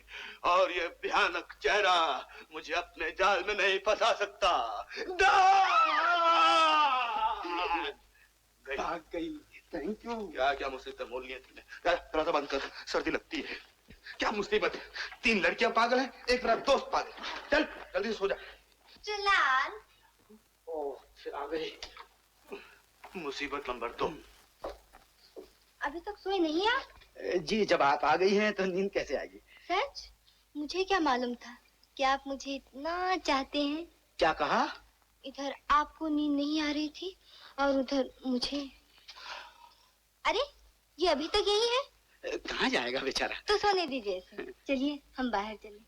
और ये भयानक चेहरा मुझे अपने जाल में नहीं फंसा सकता। भाग गई। Thank you. क्या क्या मुसीबत मोल ली है तूने? दरवाजा बंद कर, सर्दी लगती है। क्या मुसीबत है? 3 लड़कियां पागल हैं, एक मेरा दोस्त पागल। चल जल्दी से सो जा। जलाल, ओह फिर आ गई मुसीबत नंबर 2। अभी तक सोए नहीं आप? जी जब आप आ गई हैं तो नींद कैसे आएगी? सच? मुझे क्या मालूम था कि आप मुझे इतना चाहते हैं। क्या कहा? इधर आपको नींद नहीं आ रही थी और उधर मुझे। अरे ये अभी तक यही है? कहाँ जाएगा बेचारा? तो सोने दीजिए इसे। चलिए हम बाहर चलें,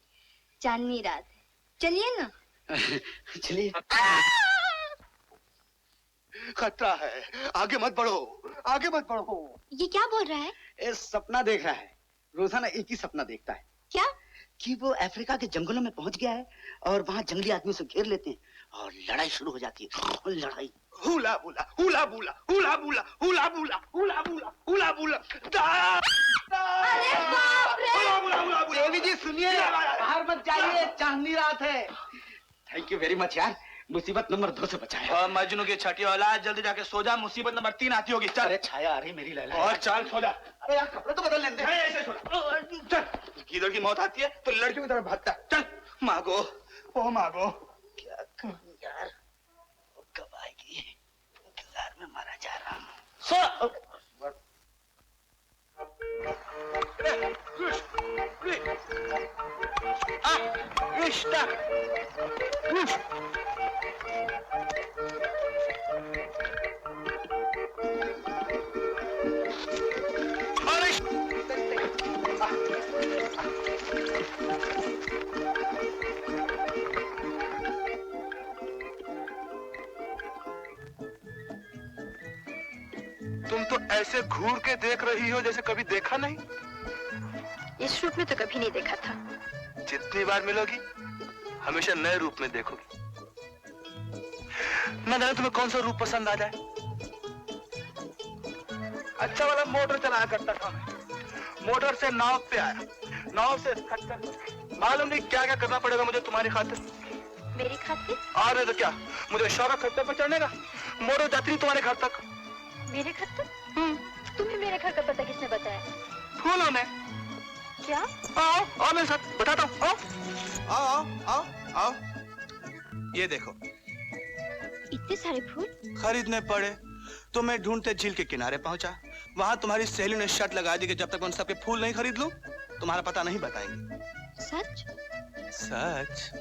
चांदनी रात है, चलिए ना। चलिए। खतरा है, आगे मत बढ़ो, आगे मत बढ़ो। ये क्या बोल रहा है? सपना देख रहा है। रोजाना एक ही सपना देखता है। क्या? कि वो अफ्रीका के जंगलों में पहुंच गया है और वहाँ जंगली आदमी से घेर लेते हैं और लड़ाई शुरू हो जाती है। लड़ाई हुला बुला हुला बुला हुला बुला हुला बुला हुला बुला हुला बुला। अरे बाप रे! देवी जी सुनिए, बाहर मत जाइए, चांदनी रात है। थैंक यू वेरी मच यार, मुसीबत नंबर 2 से बचाया। और मजनू की छठी औलाद, जल्दी जाके सो जा, मुसीबत नंबर 3 आती होगी। चल। अरे छाया आ रही मेरी लैला। और चल सो जा। अरे यार कपड़े तो बदल लेते। ऐसे सो जा। चल। गीदड़ की मौत आती है तो लड़कियों की तरफ भागता। चल मांगो, ओ मांगो। क्या करूं यार, कब आएगी? इंतजार में मारा जा रहा हूँ। सो। तुम तो ऐसे घूर के देख रही हो जैसे कभी देखा नहीं। इस रूप में तो कभी नहीं देखा था। जितनी बार मिलोगी हमेशा नए रूप में देखोगी। न जाने तुम्हें कौन सा रूप पसंद आ जाए। अच्छा वाला मोटर चलाया करता था मैं। मोटर से नाव पे आया, नाव से खच्चर। मालूम नहीं क्या क्या करना पड़ेगा मुझे तुम्हारी खातिर। मेरी खातिर? और नहीं तो क्या, मुझे शौक है खच्चर पर चढ़ने का। मोटर जाती तुम्हारे घर तक। मेरे घर तक? तुम्हें मेरे घर का पता किसने बताया? फूलों ने। क्या? आओ आओ मेरे साथ, बताता हूँ। आओ आओ आओ आओ। ये देखो, इतने सारे फूल खरीदने पड़े तो मैं ढूंढते झील के किनारे पहुंचा। वहां तुम्हारी सहेली ने शर्त लगा दी कि जब तक उन सबके फूल नहीं खरीद लूं तुम्हारा पता नहीं बताएंगे। सच? सच।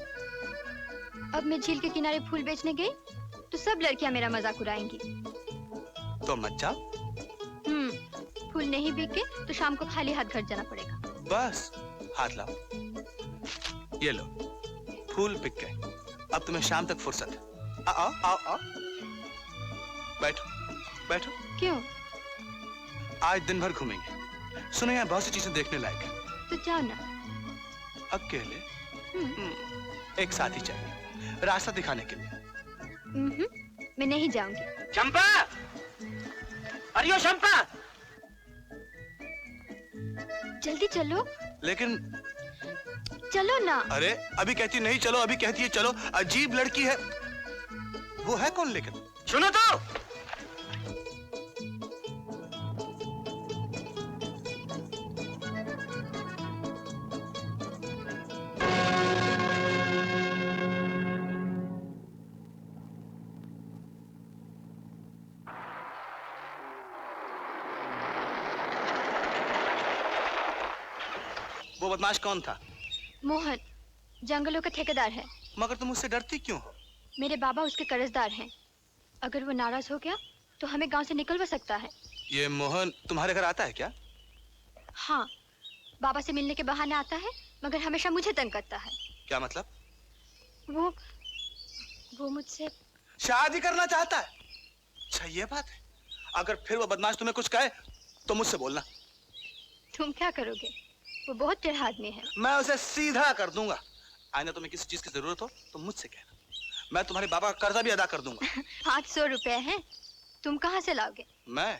अब मैं झील के किनारे फूल बेचने गई तो सब लड़कियां मेरा मजाक उड़ाएंगी। तो मत जाओ। फूल नहीं बिके तो शाम को खाली हाथ घर जाना पड़ेगा। बस हाथ लाओ, ये लो, फूल बिक गए। अब तुम्हें शाम तक फुर्सत है। आओ आओ आओ, बैठो बैठो। क्यों? आज दिन भर घूमेंगे। सुनो यहाँ बहुत सी चीजें देखने लायक है। तो जाओ ना। अकेले? एक साथी चाहिए रास्ता दिखाने के लिए। मैं नहीं जाऊंगी। चंपा, अरे ओ चंपा, जल्दी चलो। लेकिन चलो ना। अरे अभी कहती नहीं चलो, अभी कहती है चलो। अजीब लड़की है। वो है कौन? लेकिन सुनो तो। वो बदमाश कौन था? मोहन, जंगलों का ठेकेदार है। मगर तुम उससे डरती क्यों हो? मेरे बाबा उसके कर्जदार हैं। अगर वो नाराज हो गया तो हमें गांव से निकलवा सकता है। ये मोहन तुम्हारे घर आता है क्या? हाँ, बाबा से मिलने के बहाने आता है मगर हमेशा मुझे तंग करता है। क्या मतलब? वो मुझसे शादी करना चाहता है। अच्छा ये बात है। अगर फिर वो बदमाश तुम्हें कुछ कहे तो मुझसे बोलना। तुम क्या करोगे? वो बहुत टेढ़ा आदमी है। मैं उसे सीधा कर दूंगा। आइंदा तुम्हें किसी चीज की जरूरत हो तो मुझसे कहना। मैं तुम्हारे बाबा का कर्जा भी अदा कर दूंगा। 800 रुपए हैं। तुम कहाँ से लाओगे? मैं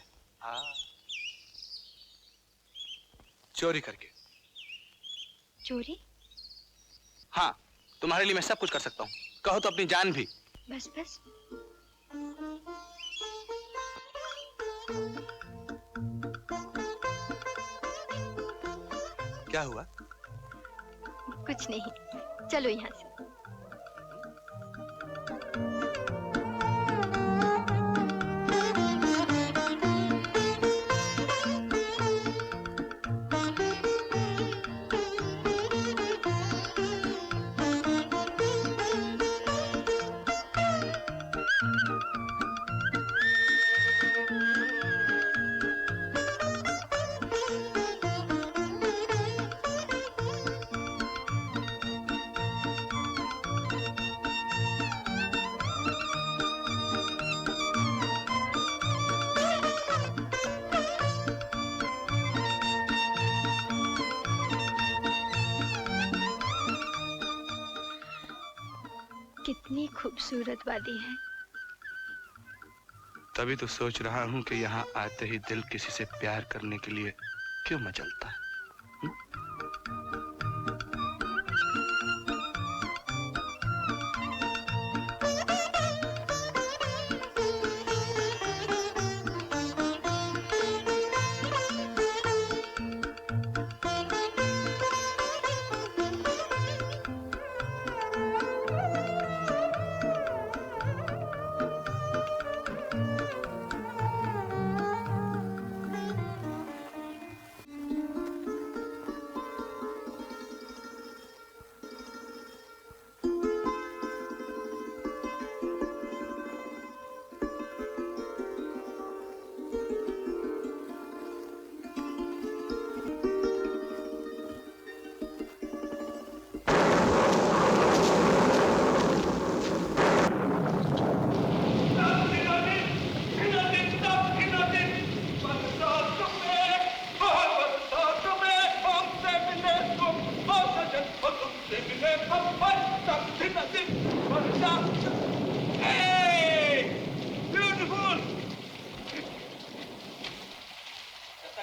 चोरी करके। चोरी? हाँ, तुम्हारे लिए मैं सब कुछ कर सकता हूँ। कहो तो अपनी जान भी। बस बस। क्या हुआ? कुछ नहीं, चलो यहाँ से। कितनी खूबसूरत वादी है। तभी तो सोच रहा हूँ कि यहाँ आते ही दिल किसी से प्यार करने के लिए क्यों मचलता है।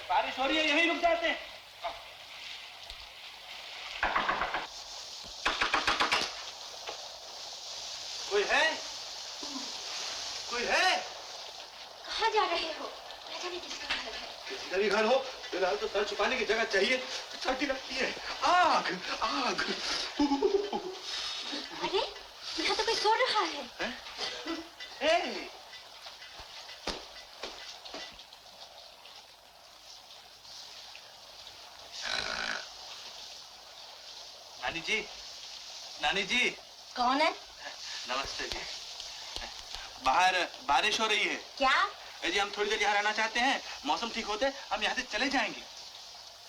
बारिश हो रही है, यहीं रुक जाते हैं। कोई है? कोई है? कहाँ जा रहे हो? न जाने किसका घर है। किसी का भी घर हो, फिलहाल तो सर छुपाने की जगह चाहिए। सर्दी लगती है। आग, आग। अरे यहाँ तो कोई सो रहा है। नानी जी, नानी जी। कौन है? नमस्ते जी। बाहर बारिश हो रही है। क्या? जी हम थोड़ी देर यहाँ रहना चाहते हैं, मौसम ठीक होते हम यहाँ से चले जाएंगे।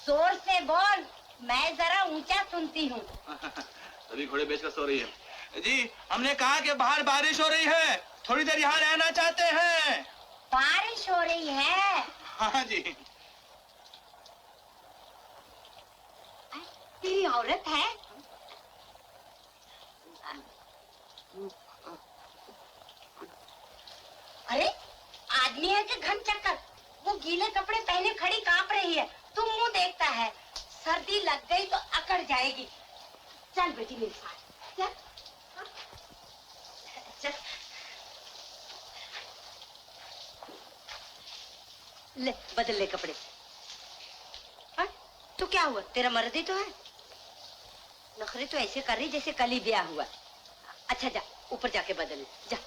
जोर से बोल, मैं जरा ऊंचा सुनती हूँ। तभी घोड़े बेचकर सो रही है। जी हमने कहा कि बाहर बारिश हो रही है, थोड़ी देर यहाँ रहना चाहते हैं। बारिश हो रही है? हाँ जी। तेरी औरत है? अरे आदमी है कि घन चक्कर? वो गीले कपड़े पहने खड़ी कांप रही है, तू मुंह देखता है। सर्दी लग गई तो अकड़ जाएगी। चल बेटी मेरे साथ चल। चल ले बदल ले कपड़े। तो क्या हुआ, तेरा मर्दी तो है। नखरे तो ऐसे कर रही जैसे कल ही ब्याह हुआ। अच्छा जा ऊपर जाके बदल जा।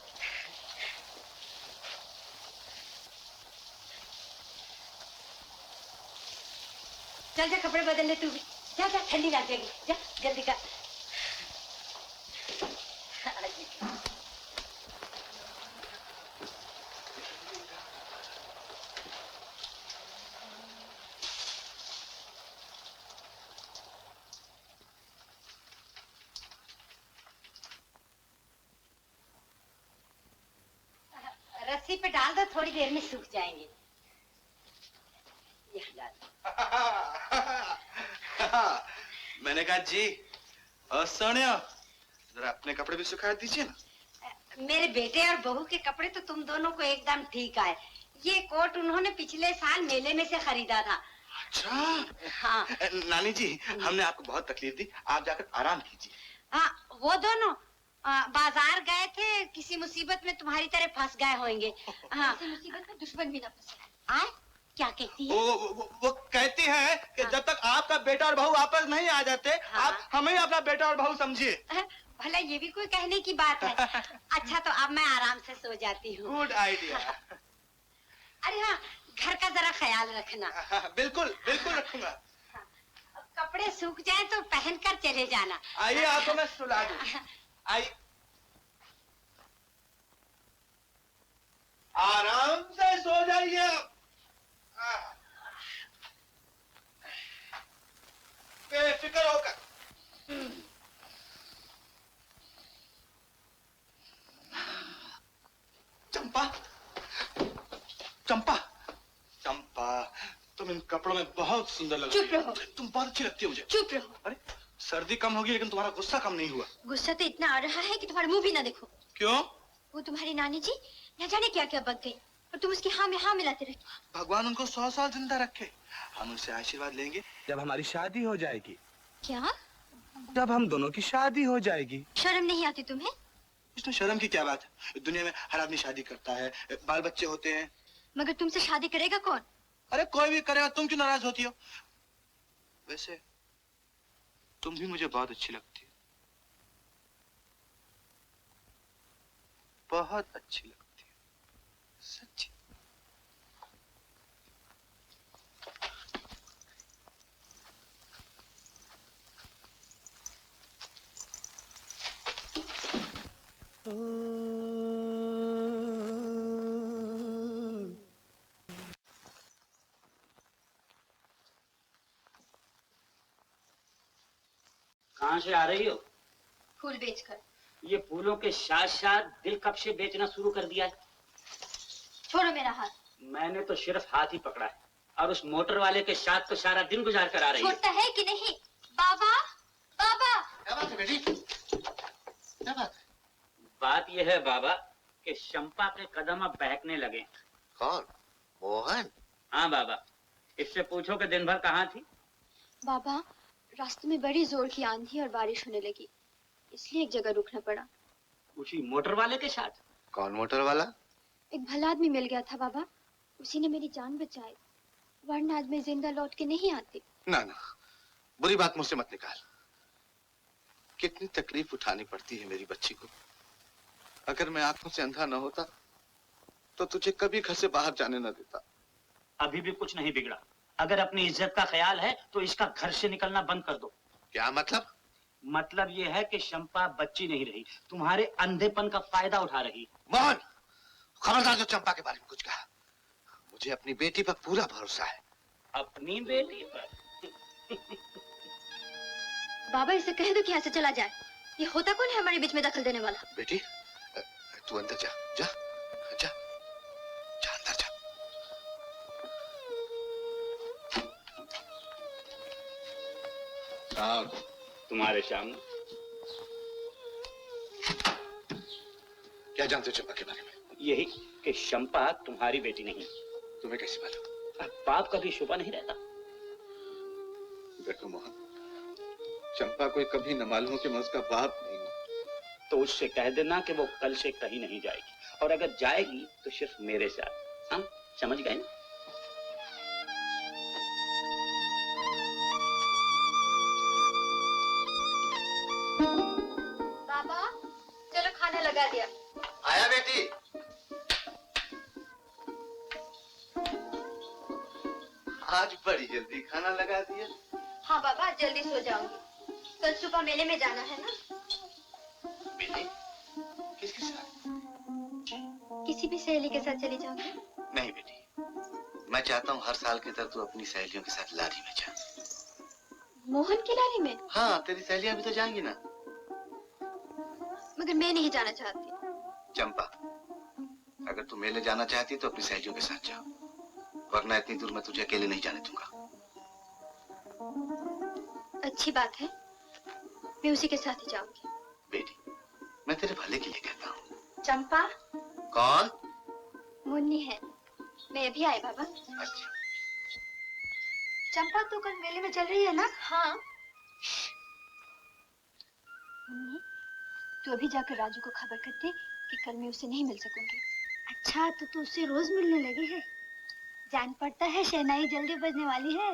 चल जा कपड़े बदल ले तू भी। जा जा ठंडी लग जाएगी, जा जल्दी कर। रस्सी पे डाल दो, थोड़ी देर में सूख जाएंगे। मैंने कहा जी और सोनिया जरा अपने कपड़े भी सुखा दीजिए ना। मेरे बेटे और बहू के कपड़े तो तुम दोनों को एकदम ठीक आए। ये कोट उन्होंने पिछले साल मेले में से खरीदा था। अच्छा हाँ। नानी जी हमने आपको बहुत तकलीफ दी, आप जाकर आराम कीजिए। हाँ वो दोनों बाजार गए थे, किसी मुसीबत में तुम्हारी तरह फंस गए होंगे। हाँ मुसीबत में दुश्मन भी ना फंसे। आए क्या कहती है? वो कहती है कि जब तक आपका बेटा और बहू वापस नहीं आ जाते, आप हमें अपना बेटा और बहू समझिए। भला ये भी कोई कहने की बात है। अच्छा तो अब मैं आराम से सो जाती हूँ। Good idea. अरे हाँ, घर का जरा ख्याल रखना। बिल्कुल बिल्कुल रखूंगा। कपड़े सूख जाए तो पहन कर चले जाना। आइए आपको मैं सुला दूं। आइए आराम से सो जाइए। बेफिक्र होकर। चंपा, चंपा, चंपा, तुम इन कपड़ों में बहुत सुंदर लग रही हो। चुप रहो। तुम बहुत अच्छी लगती हो मुझे। चुप रहो। अरे सर्दी कम होगी लेकिन तुम्हारा गुस्सा कम नहीं हुआ। गुस्सा तो इतना आ रहा है कि तुम्हारा मुंह भी ना देखो। क्यों? वो तुम्हारी नानी जी न जाने क्या क्या बक गई और तुम उसकी हाँ में हाँ मिलाते रहे। भगवान उनको 100 साल जिंदा रखे। हम उनसे आशीर्वाद लेंगे जब हमारी शादी हो जाएगी। क्या? जब हम दोनों की शादी हो जाएगी। शर्म नहीं आती तुम्हें? इसमें शर्म की क्या बात है? दुनिया में हर आदमी शादी करता है, बाल बच्चे होते हैं। मगर तुमसे शादी करेगा कौन? अरे कोई भी करेगा, तुम क्यों नाराज होती हो? वैसे तुम भी मुझे बहुत अच्छी लगती हो, बहुत अच्छी लगती हो, सच्ची। कहाँ से आ रही हो? फूल बेचकर। ये फूलों के साथ साथ दिल कब से बेचना शुरू कर दिया है? छोड़ो मेरा हाथ। मैंने तो सिर्फ हाथ ही पकड़ा है और उस मोटर वाले के साथ तो सारा दिन गुजार कर आ रही है। छोड़ता है कि नहीं? बाबा, बाबा। क्या बात है बेटी? क्या बात है? बात यह है बाबा कि शंपा के कदम अब बहकने लगे। कौन? मोहन? हाँ बाबा, इससे पूछो कि दिन भर कहाँ थी। बाबा, रास्ते में बड़ी जोर की आंधी और बारिश होने लगी, इसलिए एक जगह रुकना पड़ा। उसी मोटर वाले के साथ? कौन मोटर वाला? एक भला आदमी मिल गया था बाबा, उसी ने मेरी जान बचाई, वरना आज मैं जिंदा लौट के नहीं आती। ना ना, बुरी बात मुझसे मत निकाल। कितनी तकलीफ उठानी पड़ती है मेरी बच्ची को। अगर मैं आंखों से अंधा न होता तो तुझे कभी घर से बाहर जाने न देता। अभी भी कुछ नहीं बिगड़ा। अगर अपनी इज्जत का ख्याल है तो इसका घर से निकलना बंद कर दो। क्या मतलब? मतलब ये है कि शंपा बच्ची नहीं रही, तुम्हारे अंधेपन का फायदा उठा रही। मोहन, खबरदार जो चंपा के बारे में कुछ कहा। मुझे अपनी बेटी पर पूरा भरोसा है। अपनी बेटी पर? बाबा, इसे कह दो कि यहाँ से चला जाए। ये होता कौन है हमारे बीच में दखल देने वाला? बेटी, तू अंदर जा, जा, जा, जा अंदर जा। साहब, तुम्हारे सामने। क्या जानते हो चंपा के बारे में? यही कि शंपा तुम्हारी बेटी नहीं। तुम्हें कैसे मालूम? अब बाप का भी शुबा नहीं रहता। देखो मोहन, चंपा को कभी न मालूम हो कि मैं उसका बाप नहीं हूँ। तो उससे कह देना कि वो कल से कहीं नहीं जाएगी, और अगर जाएगी तो सिर्फ मेरे साथ। हम समझ गए ना? बाबा, चलो खाना लगा दिया। आया बेटी। आज बड़ी जल्दी खाना लगा दिया। हाँ बाबा, जल्दी सो जाऊंगी, कल सुबह मेले में जाना है ना। बेटी, किसके साथ? किसी भी सहेली के साथ चली जाऊंगी। नहीं बेटी, मैं चाहता हूँ हर साल की तरह तू अपनी सहेलियों के साथ लारी में जा। मोहन की लारी में? हाँ, तेरी सहेलियां भी तो जाएंगी ना। मगर मैं नहीं जाना चाहती। चंपा, अगर तू मेले जाना चाहती तो अपनी सहेलियों के साथ जा, वरना इतनी दूर मैं तुझे अकेले नहीं जाने दूंगा। अच्छी बात है, मैं उसी के साथ ही जाऊंगी। बेटी, मैं तेरे भले के लिए कहता हूँ। चंपा। कौन? मुन्नी है, मैं अभी आई बाबा। अच्छा। चंपा, तू कल मेले में चल रही है ना? हाँ। मुन्नी, तू अभी जाकर राजू को खबर कर दे कि कल मैं उससे नहीं मिल सकूंगी। अच्छा, तो तू उससे रोज मिलने लगी है? जान पड़ता है शहनाई जल्दी बजने वाली है।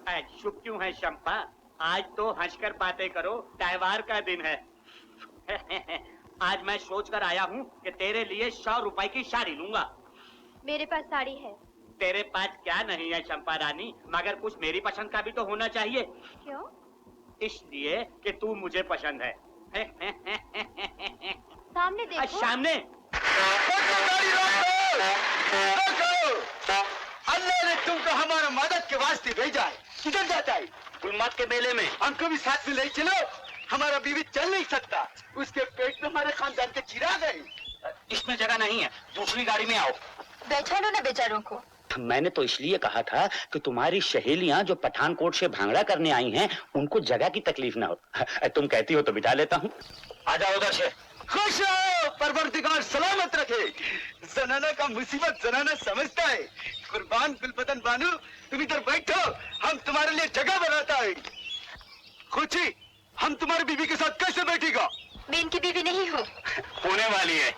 आज शुभ क्यों है शंपा? आज तो हंसकर बातें करो, त्योहार का दिन है। आज मैं सोच कर आया हूँ कि तेरे लिए 100 रुपए की साड़ी लूंगा। मेरे पास साड़ी है। तेरे पास क्या नहीं है चंपा रानी, मगर कुछ मेरी पसंद का भी तो होना चाहिए। क्यों? इसलिए कि तू मुझे पसंद है। सामने देखो। सामने? अल्लाह ने तुमको हमारा मदद के वास्ते भेजा है। किधर जाता है? गुलमत के मेले में। हमको भी साथ में ले चलो। हमारा बीवी चल नहीं सकता, उसके पेट में हमारे खानदान के चिराग है। इसमें जगह नहीं है, दूसरी गाड़ी में आओ। बैठा लो ना बेचारों को। मैंने तो इसलिए कहा था कि तुम्हारी सहेलियां जो पठानकोट से भांगड़ा करने आई हैं, उनको जगह की तकलीफ ना हो। तुम कहती हो तो बिठा लेता हूँ। आ जाओ उधर से। खुश हो, परवरदिगार सलामत रखे। जनाना का मुसीबत जनाना समझता है। कुर्बान गुलबदन बानू, तुम इधर बैठो, हम तुम्हारे लिए जगह बनाता है। खुशी, हम तुम्हारी बीवी के साथ कैसे बैठेगा? मैं इनकी बीवी नहीं हूँ। होने वाली है।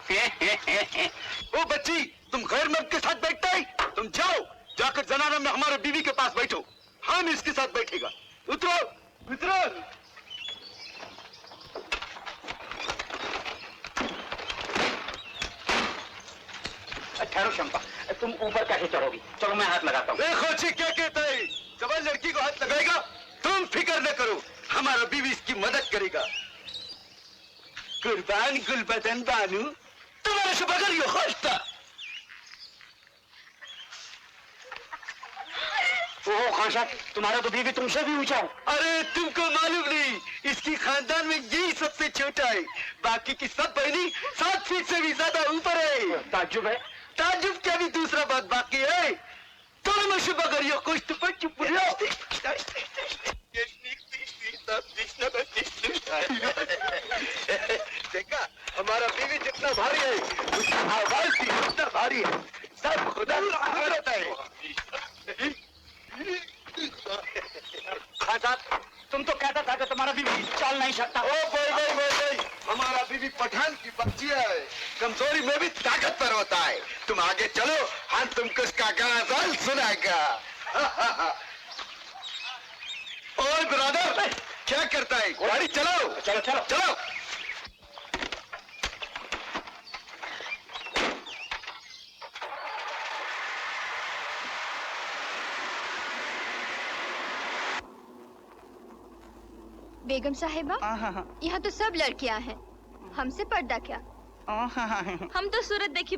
ओ बच्ची, तुम गैर मर्द के साथ बैठता है? तुम जाओ, जाकर जनाना में हमारे बीवी के पास बैठो। हम इसके साथ बैठेगा। उतरो, उतरो। ठहरो शंपा, तुम ऊपर कैसे चढ़ोगी? चलो मैं हाथ लगाता हूँ। देखो जी क्या कहता है, जवान लड़की को हाथ लगाएगा। तुम फिक्र न करो, हमारा बीवी इसकी मदद करेगा। कुर्बान गुलबदन बानू, तुम्हारे से बगैर ये खुश था। ओह खान साहब, तुम्हारा तो बीवी तुमसे भी ऊंचा है। अरे तुमको मालूम नहीं, इसकी खानदान में यही सबसे छोटा है। बाकी की सब बहनी 7 फीट से भी ज्यादा ऊपर है। ताज्जुब है। ताज्जुब क्या भी दूसरा बात बाकी है। तुम मुझे बगैर ये खुश तो पर चुप रहो। देखा, हमारा बीवी जितना भारी है, उसकी आवाज भी उतना भारी है। सब खुदा का रहता है। खान साहब, तुम तो कहता था कि तुम्हारा बीवी चल नहीं सकता। ओ भाई, हमारा बीवी पठान की बच्ची है। कमजोरी में भी ताकतवर होता है। तुम आगे चलो, हम तुमको इसका गाना सुनाएगा। ओए ब्रदर, क्या करता है? गाड़ी चलाओ। चलो चलो चलो। बेगम साहिबा, यहाँ तो सब लड़कियाँ हैं, हमसे पर्दा क्या? हम तो सूरत देखी।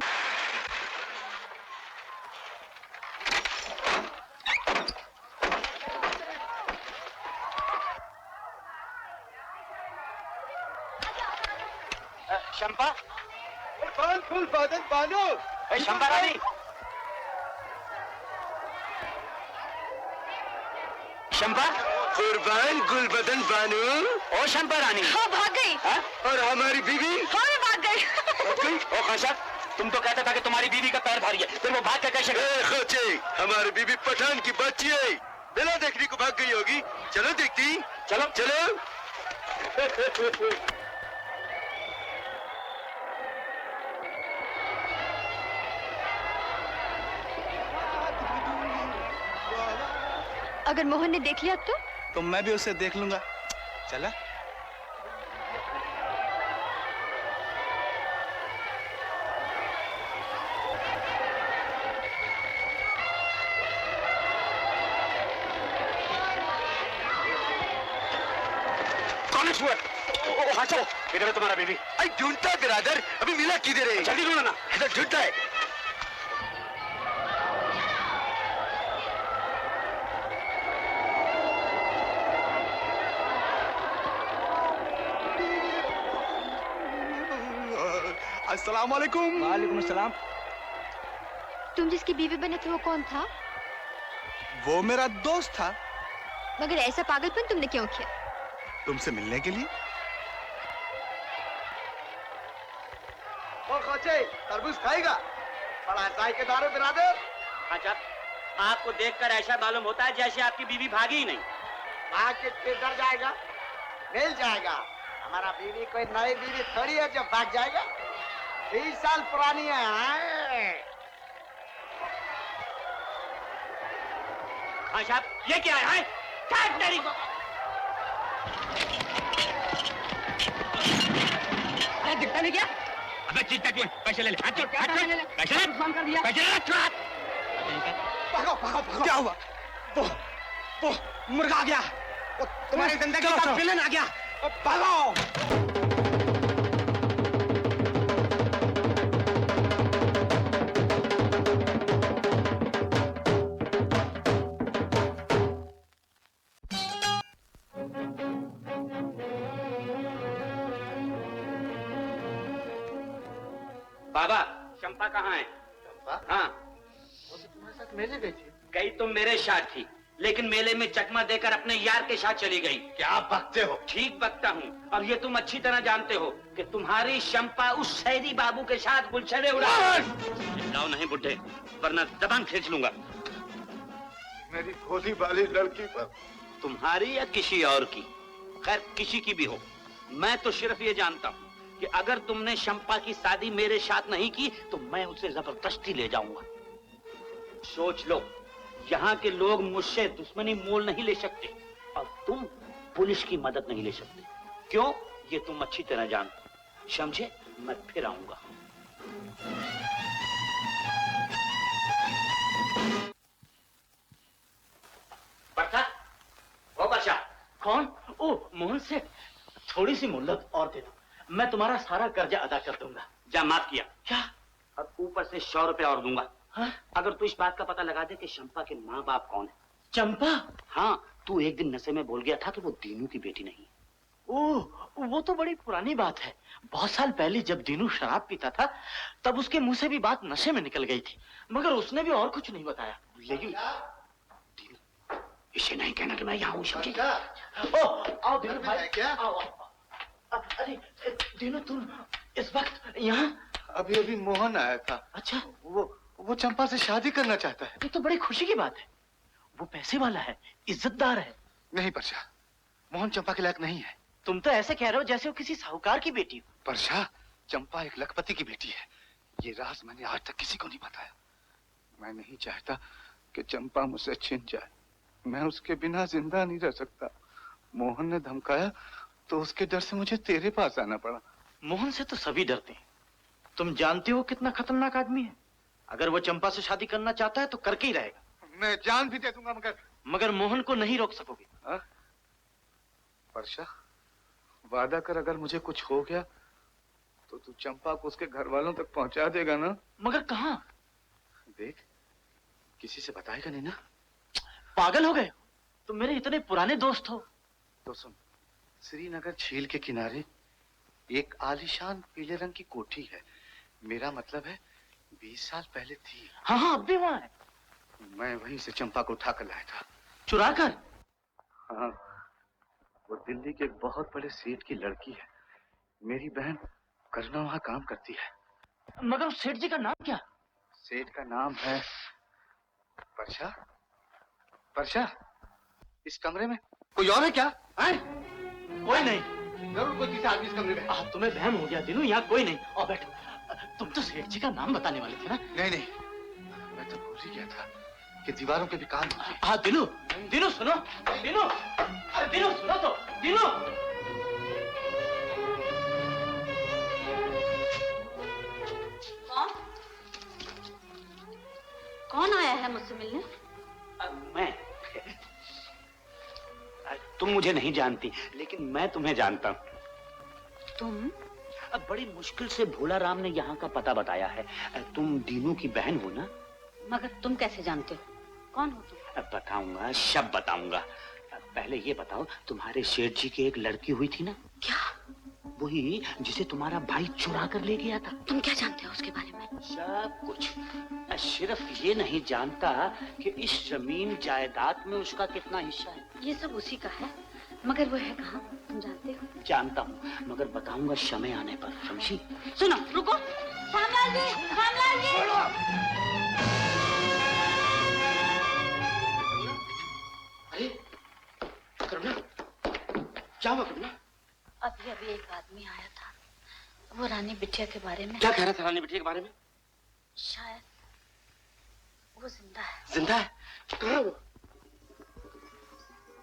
शंपा, फुल बादल बानो। शंपा रानी, शंपा। कुर्बान गुलबदन बानू। ओ शंपा रानी। हाँ, भाग गई। और हमारी बीवी? हाँ, मैं भाग गई। ओ खान साहब, तुम तो कहता था कि तुम्हारी बीवी का पैर भारी है, फिर वो भाग कर कैसे गई? खोचे, हमारी बीवी पठान की बच्ची है, बिना देखने को भाग गई होगी। चलो देखती। चलो चलो। अगर मोहन ने देख लिया तो मैं भी उसे देख लूंगा। चला। कौन है छुआ? हाँ चलो, इधर है तुम्हारा बीवी। अरे ढूंढता है बिरादर, अभी मिला किधर है? जल्दी ढूंढो ना। इधर ढूंढता है। अस्सलाम वालेकुम। वालेकुम अस्सलाम। तुम जिसकी बीवी बने थे वो कौन था? वो मेरा दोस्त था। मगर ऐसा पागलपन तुमने क्यों किया? तुमसे मिलने के लिए। और खोचे, तरबूज खाएगा? बड़ा जायकेदार है बिरादर। अच्छा, आपको देखकर ऐसा मालूम होता है जैसे आपकी बीवी भागी ही नहीं। भाग के किधर जाएगा? मिल जाएगा। हमारा बीवी कोई नई बीवी थोड़ी है जो भाग जाएगा। 20 साल पुरानी है। हाँ साहब, ये क्या है? काट तेरी को। अरे दिखता नहीं क्या? अबे चीज तक पैसे ले ले। पैसे ले। फोन कर दिया। पैसे ले। भागो भागो भागो। क्या हुआ? वो मुर्गा आ गया। वो तुम्हारे जिंदगी का विलन आ गया। भागो। बाबा, चंपा कहाँ है? चंपा? हाँ। वो तो तुम्हारे साथ मेले गई थी। गई तो मेरे साथ थी, लेकिन मेले में चकमा देकर अपने यार के साथ चली गई। क्या बकते हो? ठीक बकता हूँ, और ये तुम अच्छी तरह जानते हो कि तुम्हारी चंपा उस शहरी बाबू के साथ गुलछड़े उड़ा। चिल्लाओ नहीं बुड्ढे, वरना जबान खींच लूंगा। मेरी भोली वाली लड़की पर। तुम्हारी या किसी और की, खैर किसी की भी हो, मैं तो सिर्फ ये जानता हूँ कि अगर तुमने शंपा की शादी मेरे साथ नहीं की तो मैं उसे जबरदस्ती ले जाऊंगा। सोच लो, यहाँ के लोग मुझसे दुश्मनी मोल नहीं ले सकते, और तुम पुलिस की मदद नहीं ले सकते। क्यों? ये तुम अच्छी तरह जानते हो। समझे? मैं फिर आऊंगा। बरसा, ओ बरसा। कौन? ओ मोहन सेठ, थोड़ी सी मोहलत और दे दो, मैं तुम्हारा सारा कर्जा अदा कर दूंगा। जा, माफ किया। क्या? अब ऊपर से 100 रुपए और दूंगा। हाँ? अगर तू इस बात का पता लगा दे कि चंपा के माँ बाप कौन है। चंपा? हाँ, तू एक दिन नशे में बोल गया था कि वो दीनू की बेटी नहीं। ओह, वो तो बड़ी पुरानी बात है। बहुत साल पहले जब दीनू शराब पीता था, तब उसके मुंह से भी बात नशे में निकल गई थी, मगर उसने भी और कुछ नहीं बताया। लेकिन इसे नहीं कहना कि मैं यहाँ हूँ, समझे? आओ दीनू भाई, आओ। अरे दीनू, तुम इस वक्त यहाँ? अभी अभी मोहन आया था। अच्छा। वो चंपा से शादी करना चाहता है। ये तो बड़ी खुशी की बात है। वो पैसे वाला है, इज्जतदार है। नहीं परशा, मोहन चंपा के लायक नहीं है। तुम तो ऐसे कह रहे हो जैसे वो किसी साहूकार की बेटी हो। परशा, चंपा एक लखपति की बेटी है। ये राज मैंने आज तक किसी को नहीं बताया। मैं नहीं चाहता कि चंपा मुझसे छिन जाए। मैं उसके बिना जिंदा नहीं रह सकता। मोहन ने धमकाया तो उसके डर से मुझे तेरे पास आना पड़ा। मोहन से तो सभी डरते हैं। तुम जानते हो कितना खतरनाक आदमी है। अगर वो चंपा से शादी करना चाहता है तो करके ही रहेगा। मैं जान भी दे दूंगा, मगर मोहन को नहीं रोक सकोगे। परशा, वादा कर, अगर मुझे कुछ हो गया तो तू चंपा को उसके घर वालों तक पहुंचा देगा ना? मगर कहाँ? देख, किसी से बताएगा नहीं ना? पागल हो गए? तुम मेरे इतने पुराने दोस्त हो। तो सुन, श्रीनगर झील के किनारे एक आलीशान पीले रंग की कोठी है। मेरा मतलब है 20 साल पहले थी। हाँ हाँ, अब भी वहाँ है। मैं वहीं से चंपा को उठा कर लाया था। चुरा कर? हाँ, वो दिल्ली के एक बहुत बड़े सेठ की लड़की है। मेरी बहन करुणा वहाँ काम करती है। मगर उस सेठ जी का नाम क्या? सेठ का नाम है परशा। परशा, इस कमरे में कोई और है क्या? कोई नहीं। जरूर कोई तीसरा आदमी इस कमरे में। तुम्हें वहम हो गया दिनू, यहाँ कोई नहीं। और बैठो। तुम तो सेठ जी का नाम बताने वाले थे ना? नहीं नहीं, मैं तो भूल ही गया था कि दीवारों के भी कान होते हैं। हाँ दिनू, दिनू सुनो, दिनू, अरे दिनू सुनो तो, दिनू। कौन आया है मुझसे मिलने? मैं। तुम मुझे नहीं जानती, लेकिन मैं तुम्हें जानता हूँ। तुम? अब बड़ी मुश्किल से भोला राम ने यहाँ का पता बताया है। तुम दीनू की बहन हो ना? मगर तुम कैसे जानते हो? कौन हो तुम? बताऊंगा, सब बताऊंगा। पहले ये बताओ, तुम्हारे शेठ जी की एक लड़की हुई थी ना? क्या? वही जिसे तुम्हारा भाई चुरा कर ले गया था। तुम क्या जानते हो उसके बारे में? सब कुछ। सिर्फ ये नहीं जानता कि इस जमीन जायदाद में उसका कितना हिस्सा है। ये सब उसी का है, मगर वो है कहाँ? तुम जानते हो? जानता हूँ, मगर बताऊंगा समय आने पर, समझी? सुनो, रुको। श्यामलाल जी, श्यामलाल जी। करुणा, क्या हुआ करुणा? अभी अभी एक आदमी आया था, वो रानी बिटिया के बारे में। क्या कह रहा था रानी बिटिया के बारे में? शायद वो जिंदा है। जिंदा है? कहाँ है वो?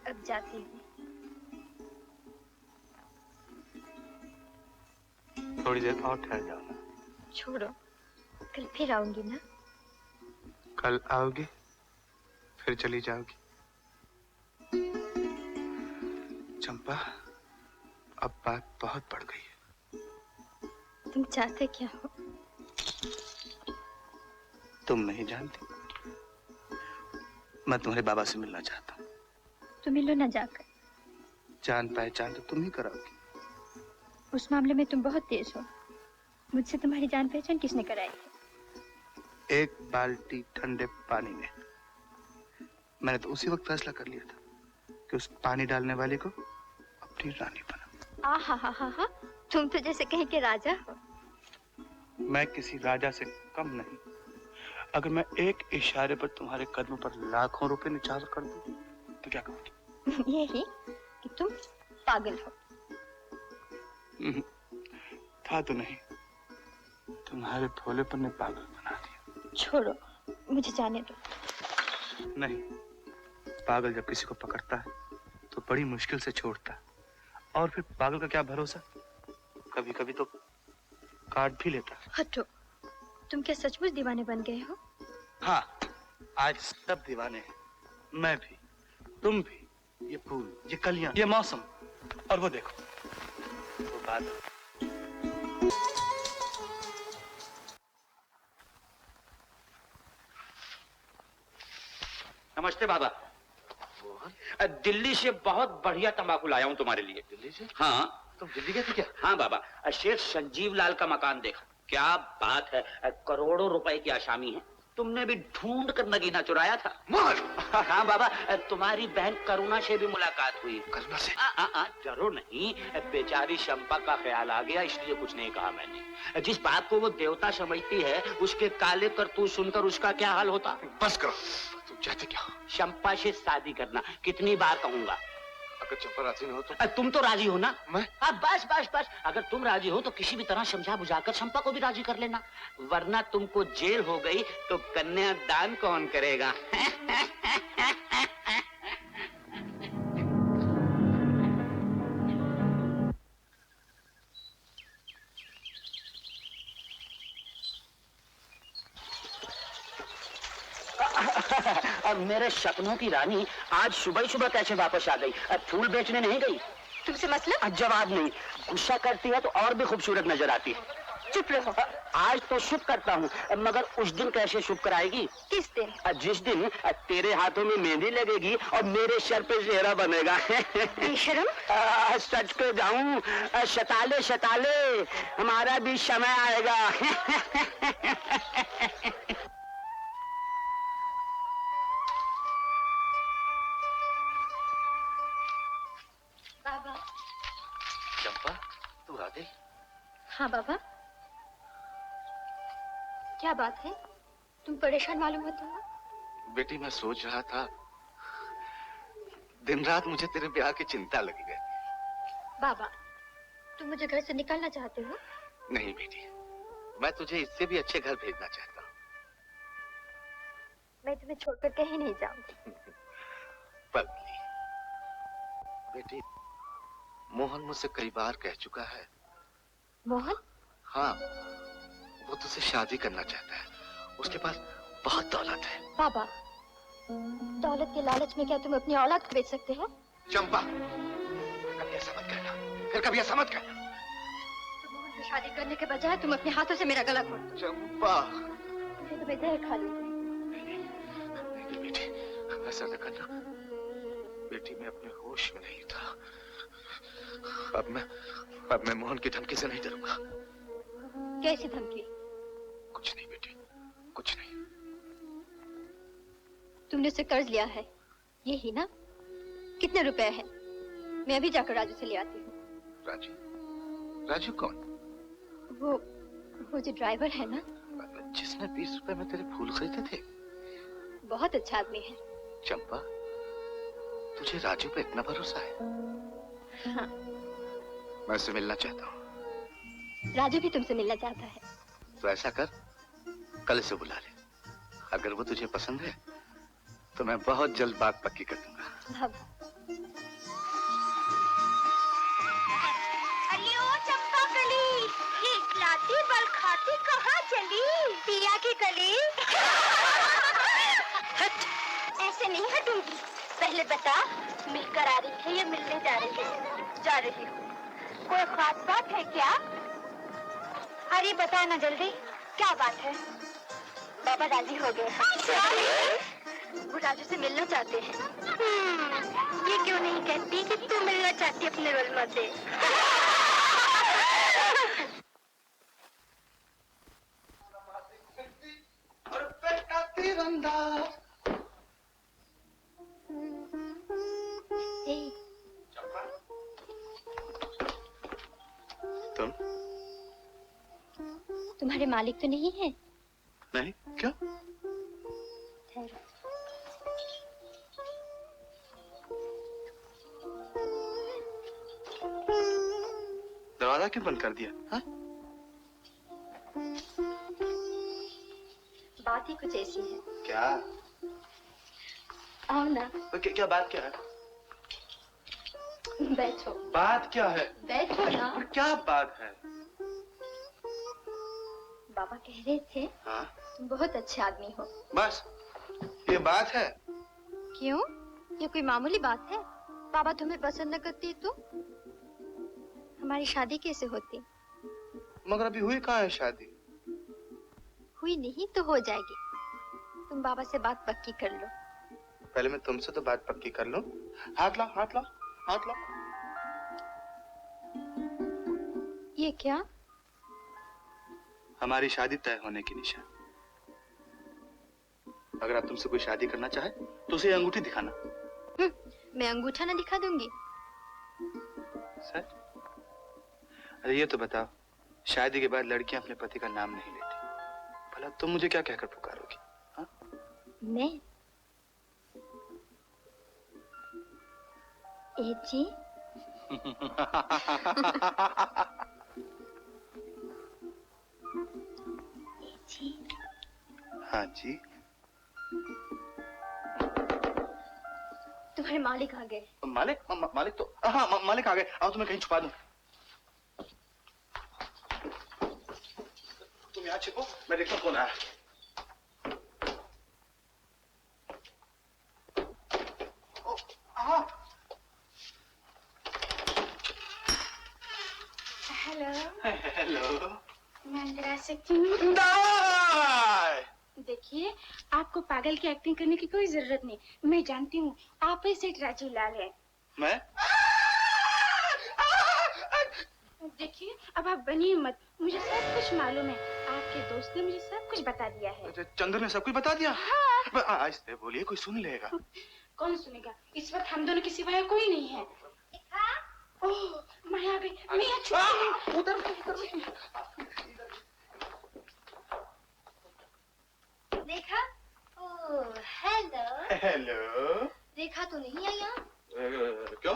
अब जाती हूँ। थोड़ी देर और ठहर जाओ ना। छोड़ो, कल फिर आऊंगी ना। कल आओगी फिर चली जाओगी। चंपा, अब बात बहुत बढ़ गई है। तुम चाहते क्या हो? तुम नहीं जानती, मैं तुम्हारे बाबा से मिलना चाहता हूँ। तुम मिलो ना जाकर। जान पहचान तो तुम ही कराओगी। उस मामले में तुम बहुत तेज हो। मुझसे तुम्हारी जान पहचान किसने कराई है? एक बाल्टी ठंडे पानी में। मैंने तो उसी वक्त फैसला कर लिया था कि उस पानी डालने वाले को अपनी रानी बना। आहा, तुम तो जैसे कहीं के राजा हो। मैं किसी राजा से कम नहीं। अगर मैं एक इशारे पर तुम्हारे कदमों पर लाखों रुपए निछावर कर दूं तो क्या करोगी? यही कि तुम पागल हो। था तो नहीं, तुम्हारे भोलेपन ने पागल बना दिया। छोड़ो, मुझे जाने दो। नहीं, पागल जब किसी को पकड़ता है तो बड़ी मुश्किल से छोड़ता है। और फिर पागल का क्या भरोसा, कभी कभी तो काट भी लेता है। हटो, तुम क्या सचमुच दीवाने बन गए हो? हाँ, आज सब दीवाने हैं। मैं भी, तुम भी, ये फूल, ये कलियां, ये मौसम, और वो देखो, वो बादल। नमस्ते बाबा। दिल्ली से बहुत बढ़िया तंबाकू लाया हूँ तुम्हारे लिए। दिल्ली से? हाँ। तुम दिल्ली गए थे क्या? हाँ बाबा, शेठ संजीव लाल का मकान देखा। क्या बात है, करोड़ों रुपए की आसामी है। तुमने भी ढूंढ कर नगीना चुराया था। हाँ बाबा, तुम्हारी बहन करुणा से भी मुलाकात हुई। करुणा से? जरूर नहीं, बेचारी शंपा का ख्याल आ गया इसलिए कुछ नहीं कहा मैंने। जिस बात को वो देवता समझती है उसके काले करतूत सुनकर उसका क्या हाल होता। बस करो, तुम चाहते क्या हो? शंपा से शादी करना। कितनी बार कहूंगा? अगर चंपा राजी न हो तो? तुम तो राजी हो ना? मैं? बस बस बस, अगर तुम राजी हो तो किसी भी तरह समझा बुझाकर शंपा को भी राजी कर लेना, वरना तुमको जेल हो गई तो कन्यादान कौन करेगा? अब मेरे सपनों की रानी आज सुबह सुबह कैसे वापस आ गई? फूल बेचने नहीं गई? तुमसे मतलब? जवाब नहीं। गुस्सा करती है तो और भी खूबसूरत नजर आती है। चुप रहो। आज तो शुभ करता हूँ, मगर उस दिन कैसे शुभ कराएगी? किस दिन? जिस दिन तेरे हाथों में मेहंदी लगेगी और मेरे सर पे सेहरा बनेगा। बेशरम। सच को जाऊं, शताले शताले हमारा भी समय आएगा। बाबा। चंपा, तू आ गई? हाँ बाबा। क्या बात है, तुम परेशान मालूम होते हो? बेटी, मैं सोच रहा था, दिन रात मुझे तेरे ब्याह की चिंता लगी रहती। बाबा, तुम मुझे घर से निकालना चाहते हो? नहीं बेटी, मैं तुझे इससे भी अच्छे घर भेजना चाहता हूँ। मैं तुम्हें छोड़कर कहीं नहीं जाऊंगी। पगली बेटी, मोहन मुझसे कई बार कह चुका है। मोहन? हाँ, वो तुझसे शादी करना चाहता है। उसके पास बहुत दौलत है। बाबा, दौलत के लालच में क्या तुम अपनी औलाद को बेच सकते हो? चंपा, कभी ऐसा मत कहना, फिर कभी ऐसा मत कहना। तो मोहन से शादी करने के बजाय तुम अपने हाथों से मेरा गला घोट दो। चंपा, तुम्हें जहर खा लूंगी। नहीं बेटी, ऐसा न करना। बेटी, मैं अपने होश में नहीं था। अब मैं मोहन की धमकी से नहीं डरूंगा। कैसी धमकी? कुछ नहीं बेटी, कुछ नहीं। तुमने उससे कर्ज लिया है, यही ना? कितने रुपए हैं? मैं अभी जाकर राजू से ले आती हूँ। राजू? राजू कौन? वो जो ड्राइवर है ना, जिसने 20 रुपए में तेरे फूल खरीदे थे। बहुत अच्छा आदमी है। चंपा, तुझे राजू पे इतना भरोसा है? हाँ। मैं उससे मिलना चाहता हूँ। राजू भी तुमसे मिलना चाहता है। तो ऐसा कर, कल से बुला ले। अगर वो तुझे पसंद है तो मैं बहुत जल्द बात पक्की कर दूंगा। अरे ओ चंपा कली, ये इकलाती बल खाती कहाँ चली? पिया की कली। हट, ऐसे नहीं हटूंगी। पहले बता, मिलकर आ रही है या मिलने जा रही है? जा रही हूँ। कोई खास बात है क्या? अरे बता ना जल्दी, क्या बात है? बाबा राजी हो गए हैं। वो राजू से मिलना चाहते हैं। ये क्यों नहीं कहती कि तू मिलना चाहती अपने रोल मॉडल से? तुम? तुम्हारे मालिक तो नहीं है? नहीं, क्यों? दरवाजा क्यों बंद कर दिया? हाँ? बात ही कुछ ऐसी है। क्या? आओ ना। क्या बात क्या है? बैठो। बात क्या है? बैठो ना। क्या बात है? बाबा कह रहे थे, हाँ? तुम बहुत अच्छे आदमी हो। बस ये बात है? क्यों? ये कोई मामूली बात है? बाबा तुम्हें पसंद न करते तो हमारी शादी कैसे होती? मगर अभी हुई कहाँ है शादी? हुई नहीं तो हो जाएगी। तुम बाबा से बात पक्की कर लो। पहले मैं तुमसे तो बात पक्की कर लूं। हाथ लाओ, हाथ लाओ, हाथ लाओ। ये क्या? हमारी शादी तय होने की निशान। अगर आप तुमसे कोई शादी करना चाहे तो उसे अंगूठी दिखाना। मैं अंगूठा ना दिखा दूंगी। सच? अरे ये तो बताओ, शादी के बाद लड़कियां अपने पति का नाम नहीं लेती। भला तुम मुझे क्या कहकर पुकारोगी? हाँ? मैं? जी? हाँ जी। तुम्हारे मालिक आ गए। मालिक? मालिक तो हाँ, मालिक आ गए। आओ तुम्हें कहीं छुपा दूं। तुम यहाँ छिपो, मैं देखता हूँ कौन आया। हेलो। हेलो। मैं अंदर आ सकती हूँ? देखिए, आपको पागल की एक्टिंग करने की कोई जरूरत नहीं। मैं जानती हूँ आप ही सेठ राजू लाल हैं। मैं? देखिए, अब आप बनिए मत। मुझे सब कुछ मालूम है। आपके दोस्त ने मुझे सब कुछ बता दिया है। चंदर ने सब कुछ बता दिया? हाँ। आहिस्ते बोलिए, कोई सुन लेगा। कौन सुनेगा? इस वक्त हम दोनों के सिवाय कोई नहीं है। ओह, मैं आ गई। मैं यहाँ छुपी हूँ। उधर देखा? ओह, हेलो। हेलो। देखा तो नहीं है यहाँ? क्यों?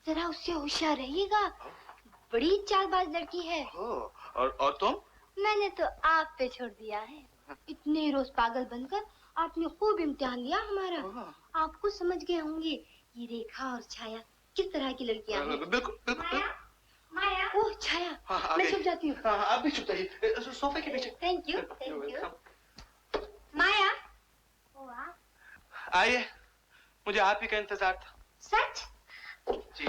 जरा उससे होशियार रहिएगा। बड़ी चालबाज लड़की है। और तुम? मैंने तो आप पे छोड़ दिया है। इतने रोज पागल बनकर आपने खूब इम्तिहान लिया हमारा। आपको समझ गए होंगे ये रेखा और छाया किस तरह की लड़कियां हैं। बिल्कुल बिल्कुल। माया। ओह छाया। हाँ, मैं छुप जाती हूँ। हाँ, आप भी छुप जाइए, सोफे के पीछे। Thank you, thank you. Maya. आइए, मुझे आप ही का इंतजार था। सच? जी।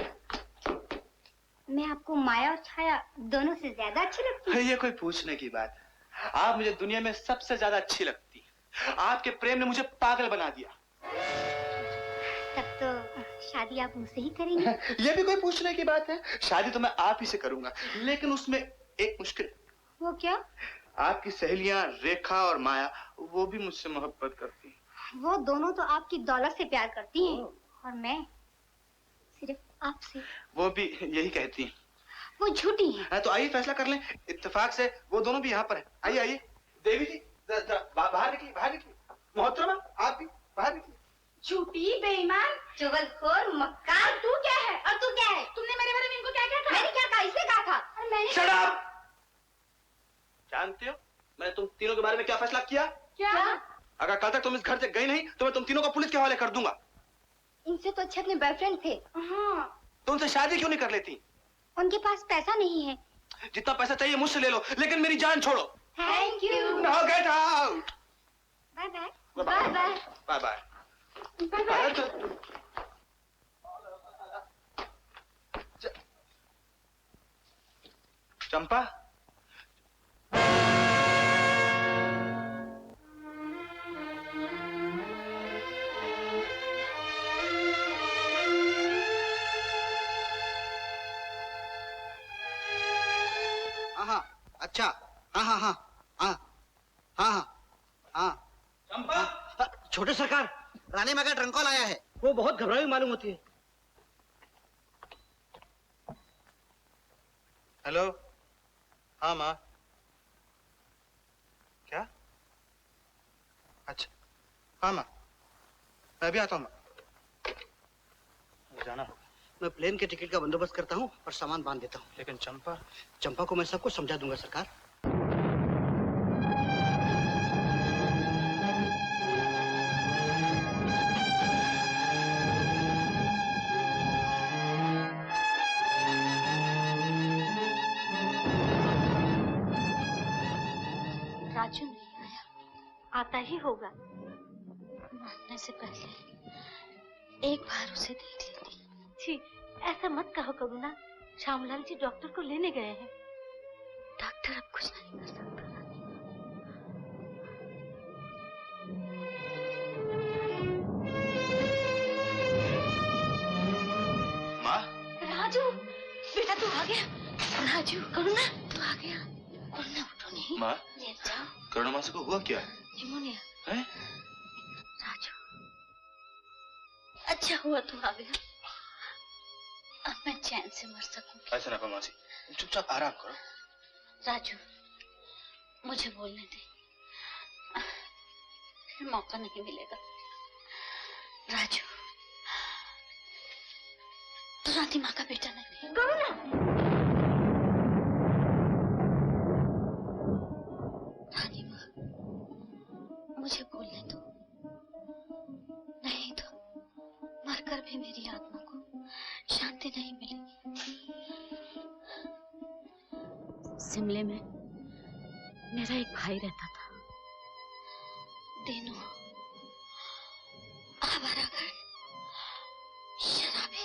मैं आपको माया और छाया दोनों से ज्यादा अच्छी लगती हूँ। ये कोई पूछने की बात है? आप मुझे दुनिया में सबसे ज्यादा अच्छी लगती हैं। आपके प्रेम ने मुझे पागल बना दिया। तब तो शादी आप मुझसे ही करेंगे? ये भी कोई पूछने की बात है? शादी तो मैं आप ही से करूंगा, लेकिन उसमें एक मुश्किल। वो क्या? आपकी सहेलियां रेखा और माया, वो भी मुझसे मोहब्बत करती हैं। वो दोनों तो आपकी दौलत से प्यार करती हैं और मैं सिर्फ आपसे। वो भी यही कहती हैं। वो झूठी हैं। हाँ, तो आइए फैसला कर लें। इत्तेफाक से वो दोनों भी यहाँ पर हैं। आइए आइए। देवी जी बाहर निकलिए, बाहर निकलिए। मोहतरमा आप भी बाहर निकलिए। झूठी, बेईमान, चुगलखोर, मक्कार। तू क्या है और तू क्या है? तुमने मेरे बारे में इनको क्या कहा? मैंने क्या कहा? इसे कहा था। और मैंने Shut up! जानते हो मैंने तुम तीनों के बारे में क्या फैसला किया? क्या? अगर कल तक तुम इस घर से गई नहीं तो मैं तुम तीनों को पुलिस के हवाले कर दूंगा। इनसे तो अच्छे अपने बॉयफ्रेंड थे। हाँ। तो उनसे शादी क्यों नहीं कर लेती? उनके पास पैसा नहीं है। जितना पैसा चाहिए मुझसे ले लो, लेकिन मेरी जान छोड़ो। Thank you. Now get out! Bye bye. Bye bye. Bye bye. Champa, हाँ अच्छा, हाँ हाँ हाँ हाँ हाँ हाँ हाँ। चंपा, छोटे सरकार, रानी माँ का ट्रंक कॉल आया है। वो बहुत घबराई मालूम होती है। हेलो। हाँ माँ। क्या? अच्छा, हाँ माँ, मैं भी आता हूँ माँ। जाना होगा। मैं प्लेन के टिकट का बंदोबस्त करता हूँ और सामान बांध देता हूँ। लेकिन चंपा, चंपा को मैं सब कुछ समझा दूंगा सरकार। राजू नहीं आया, आता ही होगा। मरने से पहले एक बार उसे देख लेती। छी, ऐसा मत कहो करुणा। श्यामलाल जी डॉक्टर को लेने गए हैं। डॉक्टर अब कुछ नहीं कर सकता। माँ? राजू, बेटा तू आ गया। राजू, करुणा तू आ गया। करुणा उठो नहीं। माँ? लेट जाओ। करुणा मासी को हुआ क्या है? निमोनिया। हैं? राजू, अच्छा हुआ तू आ गया। अब मैं चैन से मर सकूंगी। ऐसा ना करो मासी, चुपचाप आराम करो। राजू, मुझे बोलने दे, फिर मौका नहीं मिलेगा। राजू, तू रानी माँ का बेटा नहीं। रानी माँ, मुझे बोलने दो, नहीं तो मरकर भी मेरी आत्मा को शांति नहीं मिलेगी। शिमले में मेरा एक भाई रहता था। दिनों आवारागर्द, शराबी।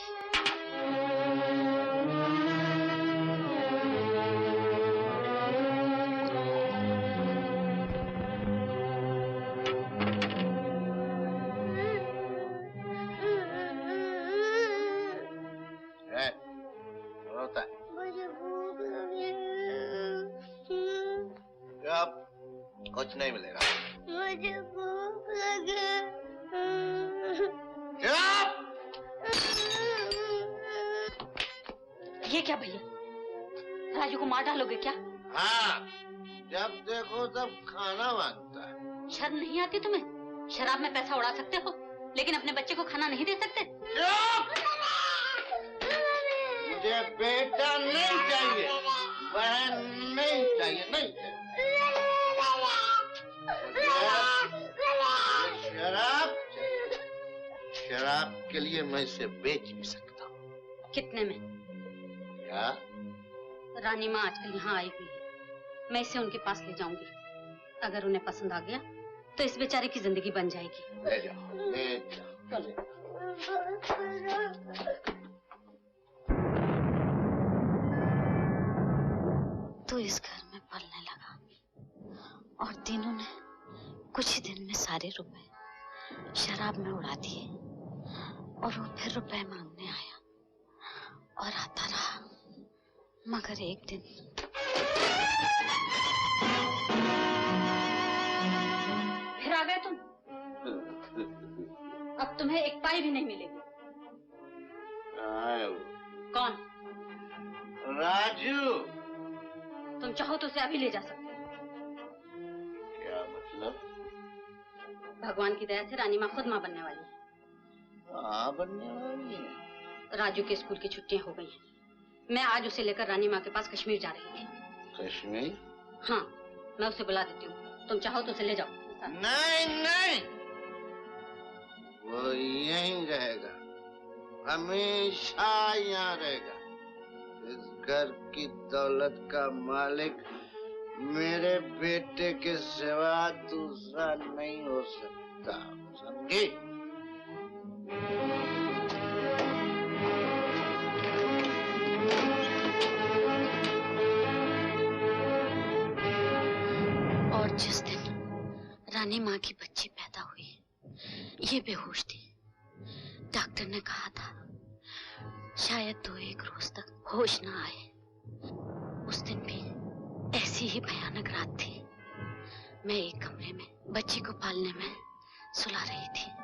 रोता है। मुझे भूख लगी। अब कुछ नहीं मिलेगा। मुझे भूख लगी। ये क्या भैया, राजू को मार डालोगे क्या? हाँ, जब देखो तब खाना मांगता है। शर्म नहीं आती तुम्हें? शराब में पैसा उड़ा सकते हो, लेकिन अपने बच्चे को खाना नहीं दे सकते। मुझे बेटा नहीं चाहिए, बहन नहीं चाहिए, नहीं चाहिए। शराब, शराब के लिए मैं इसे बेच भी सकता हूँ। कितने में? क्या? रानी माँ आजकल यहाँ आई हुई है, मैं इसे उनके पास ले जाऊंगी। अगर उन्हें पसंद आ गया तो इस बेचारे की जिंदगी बन जाएगी। ले जाओ, ले जाओ। तो इस घर में पलने लगा और तीनों ने कुछ ही दिन में सारे रुपए शराब में उड़ा दिए और वो फिर रुपए मांगने आया और आता रहा, मगर एक दिन फिर आ गए तुम। अब तुम्हें एक पाई भी नहीं मिलेगी। कौन? राजू। तुम चाहो तो उसे अभी ले जा सकते हो। क्या मतलब? भगवान की दया से रानी माँ खुद माँ बनने वाली है। हाँ बनने वाली है। राजू के स्कूल की छुट्टियां हो गई हैं। मैं आज उसे लेकर रानी माँ के पास कश्मीर जा रही थी। कश्मीर? हाँ, मैं उसे बुला देती हूँ। तुम चाहो तो उसे ले जाओ। नहीं नहीं, वो यहीं रहेगा, हमेशा यहाँ रहेगा। इस घर की दौलत का मालिक मेरे बेटे के सिवा दूसरा नहीं हो सकता, समझी? और जिस दिन रानी माँ की बच्ची पैदा हुई, ये बेहोश थी। डॉक्टर ने कहा था शायद 2-1 रोज तक होश ना आए। उस दिन भी ऐसी ही भयानक रात थी। मैं एक कमरे में बच्ची को पालने में सुला रही थी।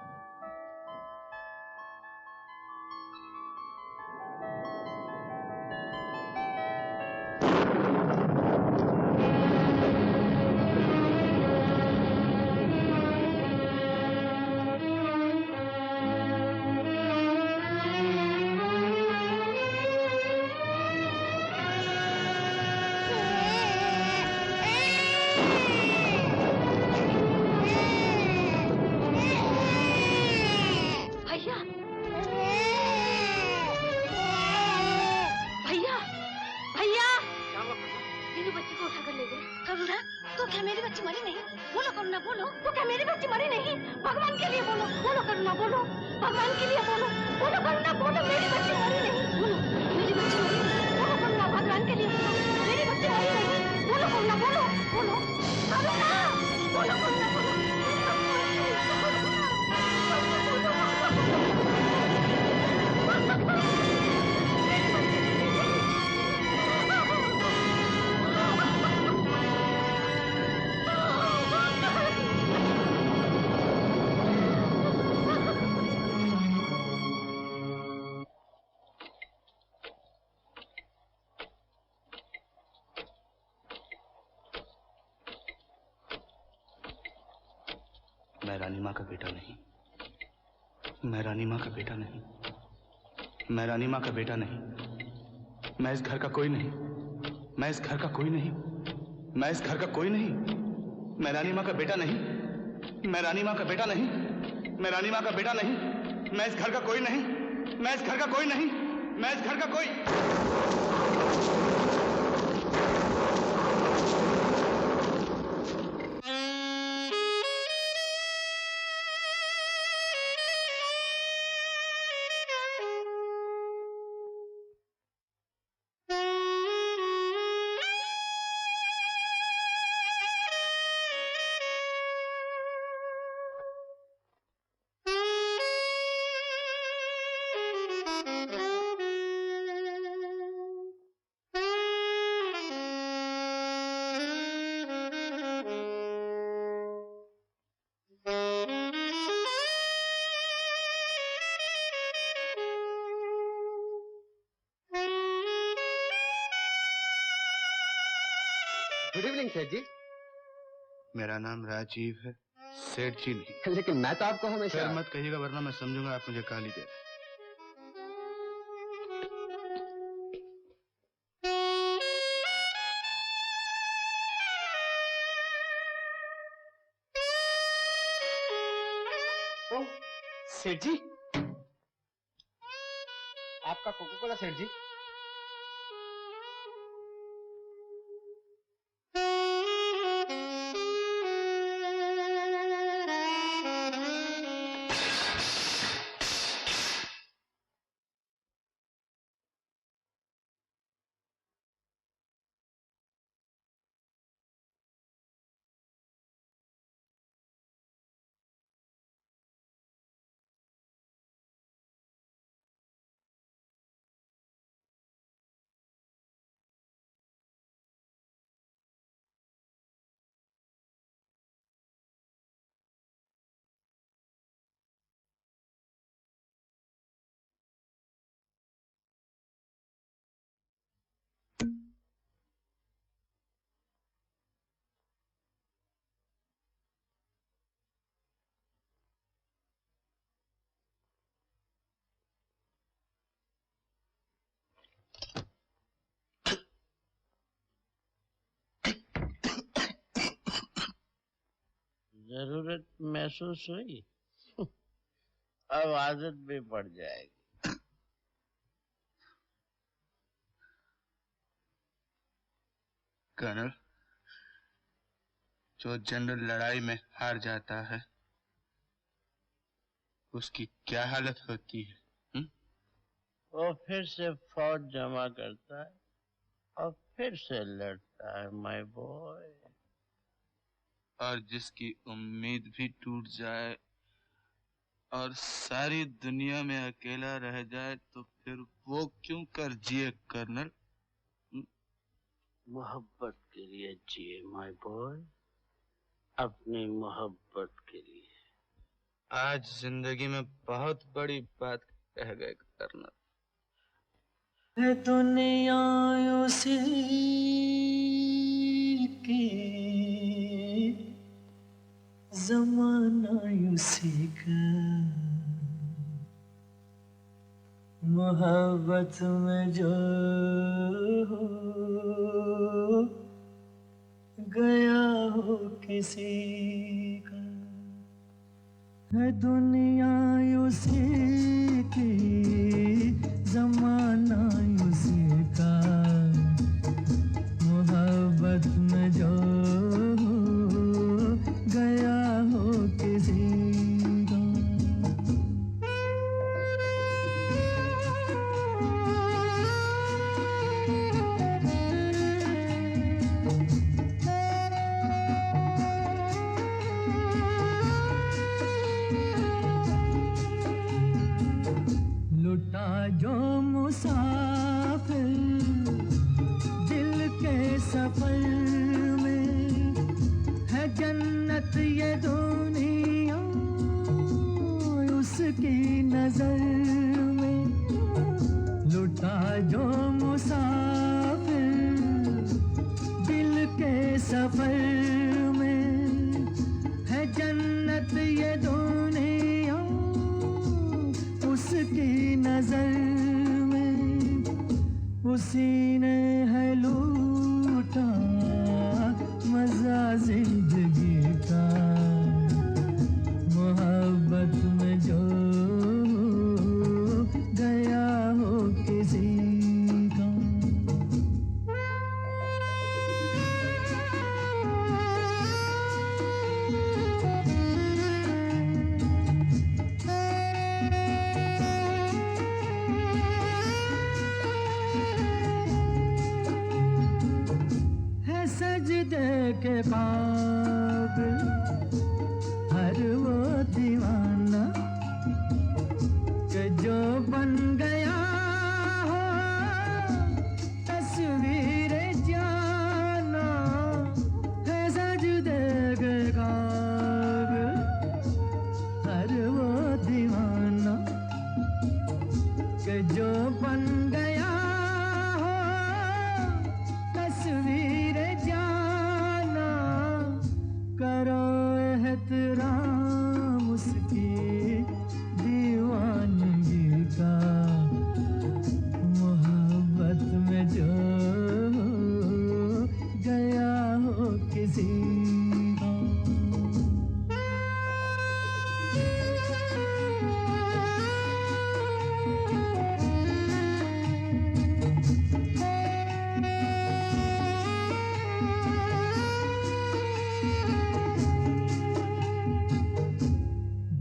मैं रानी माँ का बेटा नहीं, मैं रानी माँ का बेटा नहीं, मैं रानी माँ का बेटा नहीं, मैं इस घर का कोई नहीं, मैं इस घर का कोई नहीं, मैं इस घर का कोई नहीं, मैं रानी माँ का बेटा नहीं, मैं रानी माँ का बेटा नहीं, मैं रानी माँ का बेटा नहीं, मैं इस घर का कोई नहीं, मैं इस घर का कोई नहीं, मैं इस घर का कोई। गुड इवनिंग सेठ जी। मेरा नाम राजीव है, सेठ जी नहीं। लेकिन मैं तो आपको हमेशा फिर मत कहिएगा वरना मैं समझूंगा आप मुझे गाली दे रहे हैं। सेठ जी, आपका कोको कोला सेठ जी। जरूरत महसूस हुई अब आदत भी पड़ जाएगी। कर्नल, जो जनरल लड़ाई में हार जाता है उसकी क्या हालत होती है? वो फिर से फौज जमा करता है और फिर से लड़ता है माय बॉय। और जिसकी उम्मीद भी टूट जाए और सारी दुनिया में अकेला रह जाए तो फिर वो क्यों कर जिए कर्नल? मोहब्बत के लिए जिए माय बॉय, अपनी मोहब्बत के लिए। आज जिंदगी में बहुत बड़ी बात कह गए कर्नल। दुनिया उसी की, जमाना उसी का, मोहब्बत में जो हो गया हो किसी का, है दुनिया उसी की, जमाना उसी का, मोहब्बत में जो हो गया हो किसी का। लुटा जो मुसाफिर दिल के सफर में, है जन्नत ये दुनिया उसकी नजर में। लुटा जो मुसाफिर दिल के सफर में, है जन्नत ये दुनिया उसकी नजर में। उसी ने है लूटा मजा जिंदगी का, मोहब्बत में जो गया हो किसी का। सजदे के काबिल हर वो दीवाना कि जो बन गया हो तस्वीर जाना। है सजदे के काबिल हर वो दीवाना कि जो बन गया हो तस्वीर जाना। करो एहतराम उसकी दीवानगी का, मोहब्बत में जो गया हो किसी का।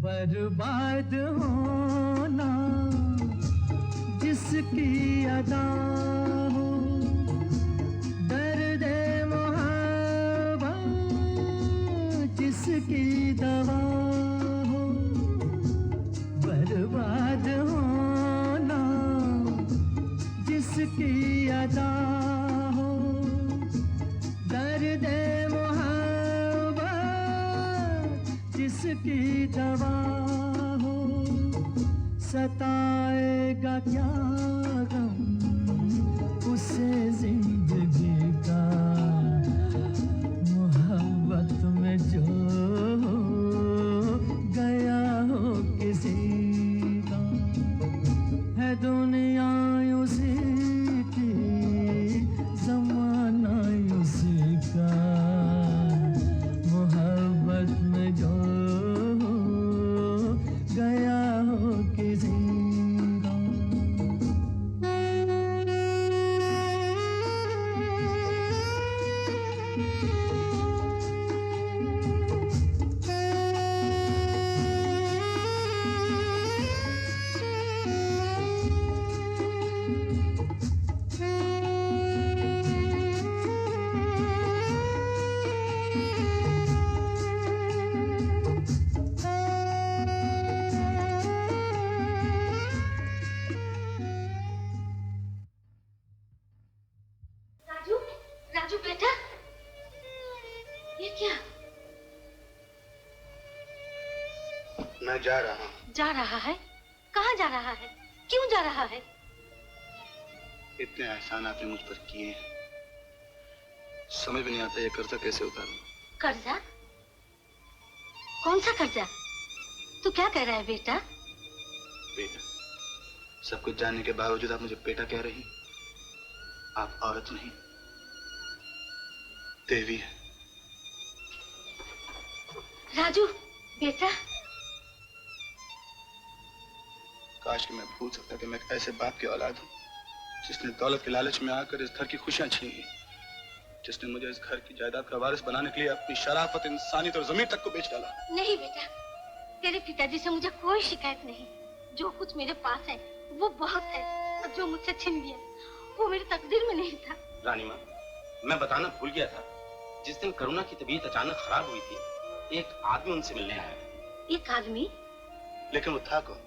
बर्बाद होना जिसकी अदा हो, दर्द मोहब्बत जिसकी दवा हो। बर्बाद होना जिसकी अदा हो, दर्द मोहब्बत जिसकी दवा हो। सताएगा क्या गम उसे जिंदगी का, मोहब्बत में जो गया हो किसी का। है दुनिया उसी की, जमाना उसी का, मोहब्बत में जो मैं जा रहा हूँ। जा रहा है? कहाँ जा रहा है? क्यों जा रहा है? इतने एहसान आपने मुझ पर किए हैं, समझ में नहीं आता ये कर्जा कैसे उतारूं। कर्जा? कौन सा कर्जा? तू क्या कह रहा है बेटा? बेटा, सब कुछ जानने के बावजूद आप मुझे बेटा कह रही? आप औरत नहीं, देवी है। राजू, बेटा। काश कि मैं भूल सकता कि मैं एक ऐसे बाप की औलाद हूँ जिसने दौलत के लालच में आकर इस घर की खुशियां छीन ली, जिसने मुझे इस घर की जायदाद का वारिस बनाने के लिए अपनी शराफत, इंसानियत और जमीन तक को बेच डाला। नहीं बेटा, तेरे पिताजी से मुझे कोई शिकायत नहीं। जो कुछ मेरे पास है वो बहुत है, और जो मुझसे छिन गया वो मेरी तकदीर में नहीं था। रानी माँ, मैं बताना भूल गया था, जिस दिन करुणा की तबीयत अचानक खराब हुई थी, एक आदमी उनसे मिलने आया। एक आदमी? लेकिन वो था कौन?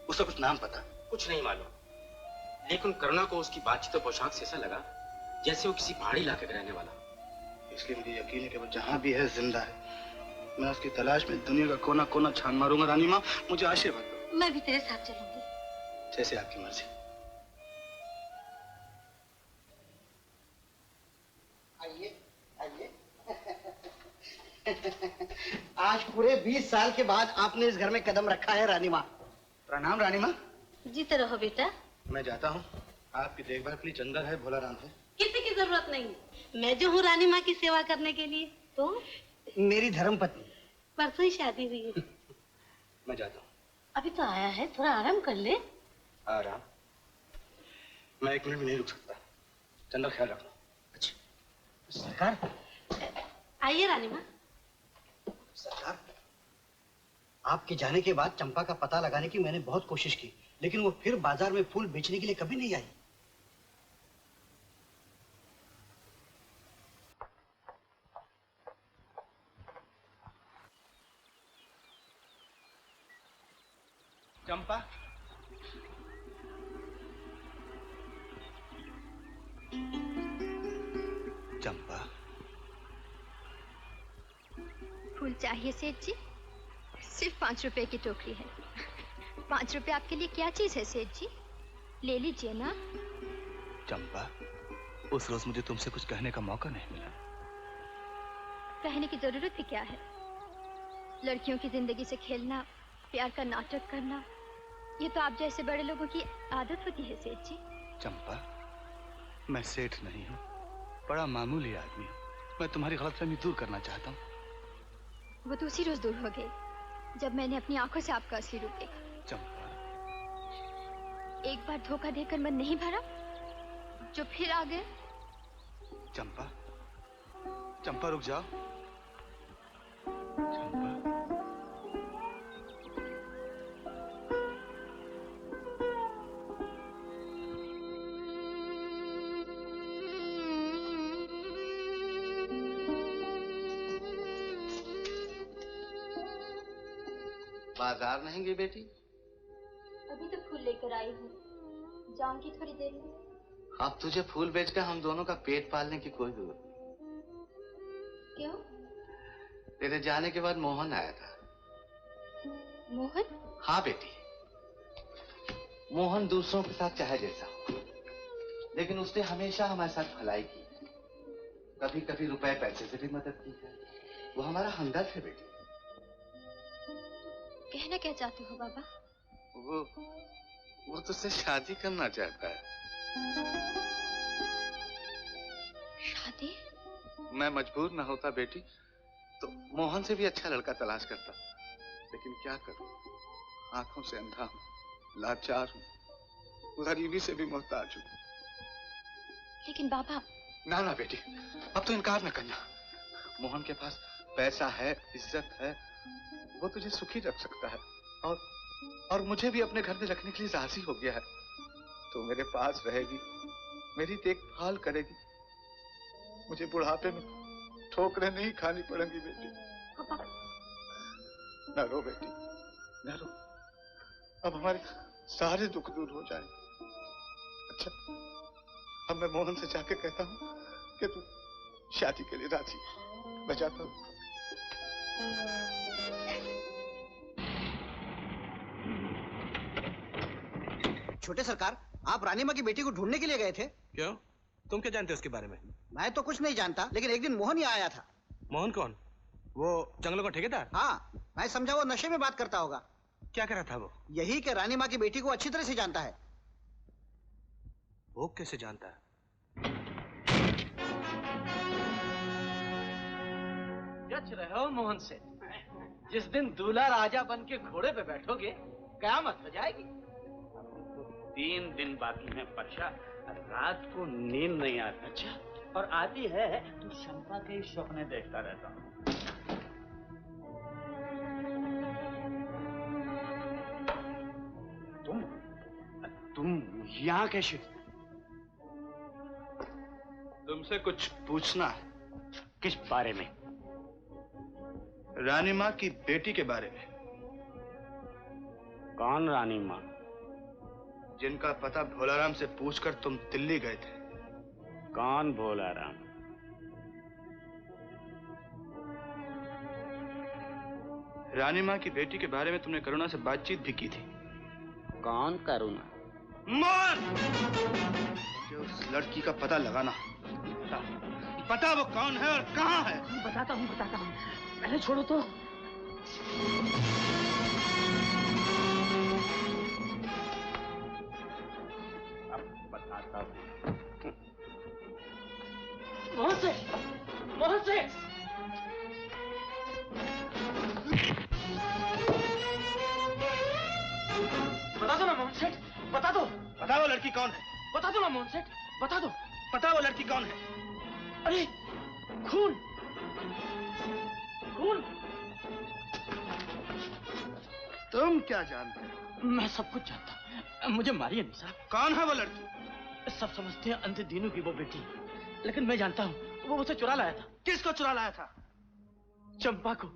उसका कुछ नाम पता? कुछ नहीं मालूम, लेकिन करुणा को उसकी बातचीत और पोशाक से ऐसा लगा जैसे वो किसी पहाड़ी इलाके का रहने वाला। इसलिए मुझे यकीन है कि वो जहाँ भी है जिंदा है। मैं उसकी तलाश में दुनिया का कोना कोना छान मारूंगा। रानी माँ, मुझे आशीर्वाद दो। मैं भी तेरे साथ चलूंगी। जैसे आपकी मर्जी। आइए आइए। आज पूरे 20 साल के बाद आपने इस घर में कदम रखा है रानी माँ। प्रणाम रानी माँ। जीते रहो बेटा। मैं जाता हूँ, आपकी देखभाल के लिए चंदर है, भोला राम है। किसी की जरूरत नहीं, मैं जो हूँ रानी माँ की सेवा करने के लिए। तो मेरी धर्मपत्नी। परसों ही शादी हुई है। मैं जाता हूँ। अभी तो आया है, थोड़ा आराम कर ले। आराम? मैं एक मिनट भी नहीं रुक सकता। चंदर, ख्याल रखना। अच्छा सरकार। आइए रानी माँ। सरकार, आपके जाने के बाद चंपा का पता लगाने की मैंने बहुत कोशिश की, लेकिन वो फिर बाजार में फूल बेचने के लिए कभी नहीं आई। चंपा, चंपा, फूल चाहिए सेठ जी? सिर्फ 5 रुपए की टोकरी है। 5 रुपए आपके लिए क्या चीज है सेठ जी? ले लीजिए ना। चंपा, उस रोज मुझे तुमसे कुछ कहने का मौका नहीं मिला। कहने की जरूरत भी क्या है? लड़कियों की जिंदगी से खेलना, प्यार का नाटक करना, ये तो आप जैसे बड़े लोगों की आदत होती है सेठ जी। चंपा, मैं सेठ नहीं हूँ, बड़ा मामूली आदमी हूँ। मैं तुम्हारी गलतफहमी दूर करना चाहता हूँ। वो तो उसी रोज दूर हो गए जब मैंने अपनी आंखों से आपका असली रूप देखा। चंपा, एक बार धोखा देकर मन नहीं भरा, जो फिर आ गए। चंपा, चंपा रुक जाओ। चंपा, बाजार नहीं गई बेटी? अभी तो फूल लेकर आई हूँ, जाऊंगी थोड़ी देर में। अब तुझे फूल बेचकर हम दोनों का पेट पालने की कोई जरूरत नहीं। क्यों? तेरे जाने के बाद मोहन आया था। मोहन? हाँ बेटी, मोहन दूसरों के साथ चाहे जैसा हो, लेकिन उसने हमेशा हमारे साथ भलाई की, कभी कभी रुपए पैसे से भी मदद की है। वो हमारा हमदर्द है बेटी। कहना क्या चाहते हो बाबा? वो तुझसे शादी करना चाहता है। शादी? मैं मजबूर ना होता बेटी तो मोहन से भी अच्छा लड़का तलाश करता, लेकिन क्या करूं, आंखों से अंधा हूं, लाचार हूं, गरीबी से भी मोहताज हूं। लेकिन बाबा। ना ना बेटी, अब तो इनकार न करना। मोहन के पास पैसा है, इज्जत है, वो तुझे सुखी रख सकता है, और मुझे भी अपने घर में रखने के लिए राजी हो गया है। तो मेरे पास रहेगी, मेरी देखभाल करेगी, मुझे बुढ़ापे में ठोकरें नहीं खानी पड़ेंगी बेटी। न रो बेटी, न रो, अब हमारे सारे दुख दूर हो जाए। अच्छा, अब मैं मोहन से जाके कहता हूँ कि तू शादी के लिए राजी है। मैं जाता हूँ। छोटे सरकार, आप रानी माँ की बेटी को ढूंढने के लिए गए थे? क्यों? तुम क्या जानते हो उसके बारे में? मैं तो कुछ नहीं जानता, लेकिन एक दिन मोहन ही आया था। मोहन कौन? वो जंगलों का ठेकेदार? हाँ, मैं समझा वो नशे में बात करता होगा। क्या कर रहा था वो? यही कि रानी माँ की बेटी को अच्छी तरह से जानता है। वो कैसे जानता है? जच रहे हो मोहन से। जिस दिन दूल्हा राजा बन के घोड़े पे बैठोगे, कयामत हो जाएगी। 3 दिन बाकी है परशा, रात को नींद नहीं आती। अच्छा, और आती है तो शंपा के ही सपने देखता रहता हूँ। तुम यहाँ कैसे? तुमसे कुछ पूछना है। किस बारे में? रानी माँ की बेटी के बारे में। कौन रानी माँ? जिनका पता भोलाराम से पूछकर तुम दिल्ली गए थे। कौन भोलाराम? रानी माँ की बेटी के बारे में तुमने करुणा से बातचीत भी की थी। कौन करुणा? मार! मुझे उस लड़की का पता लगाना। पता वो कौन है और कहाँ है? बताता हूँ। पहले छोड़ो तो। अब बताता हूँ। मोहन से। बता दो ना मोहन सेठ, बता दो। बता वो लड़की कौन है? बता दो ना मोहन सेठ, बता दो। पता वो लड़की कौन है? अरे खून। तुम क्या जानते हो? मैं सब कुछ जानता हूँ। मुझे मारिए नहीं साहब। कौन है वो लड़की? सब समझते हैं अंधे दीनू की वो बेटी, लेकिन मैं जानता हूँ वो उसे चुरा लाया था। किसको चुरा लाया था? चंपा को।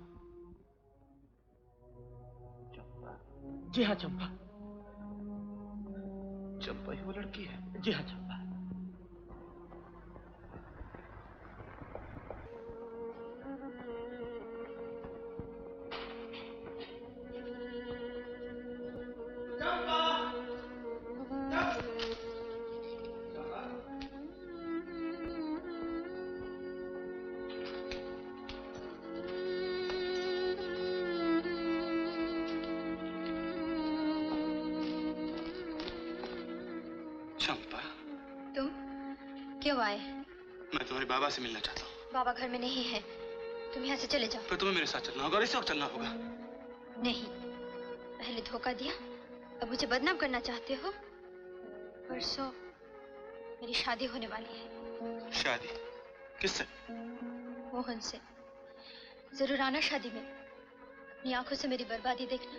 जी हाँ, चंपा ही वो लड़की है? जी हाँ, चंपा। क्यों आए? मैं तुम्हारे बाबा से मिलना चाहता हूँ। बाबा घर में नहीं है, तुम यहाँ से चले जाओ। पर तुम्हें मेरे साथ चलना होगा और इस वक्त चलना होगा। नहीं, पहले धोखा दिया, अब मुझे बदनाम करना चाहते हो? परसों मेरी शादी होने वाली है। शादी? किससे? मोहन से। जरूर आना शादी में, अपनी आंखों से मेरी बर्बादी देखना।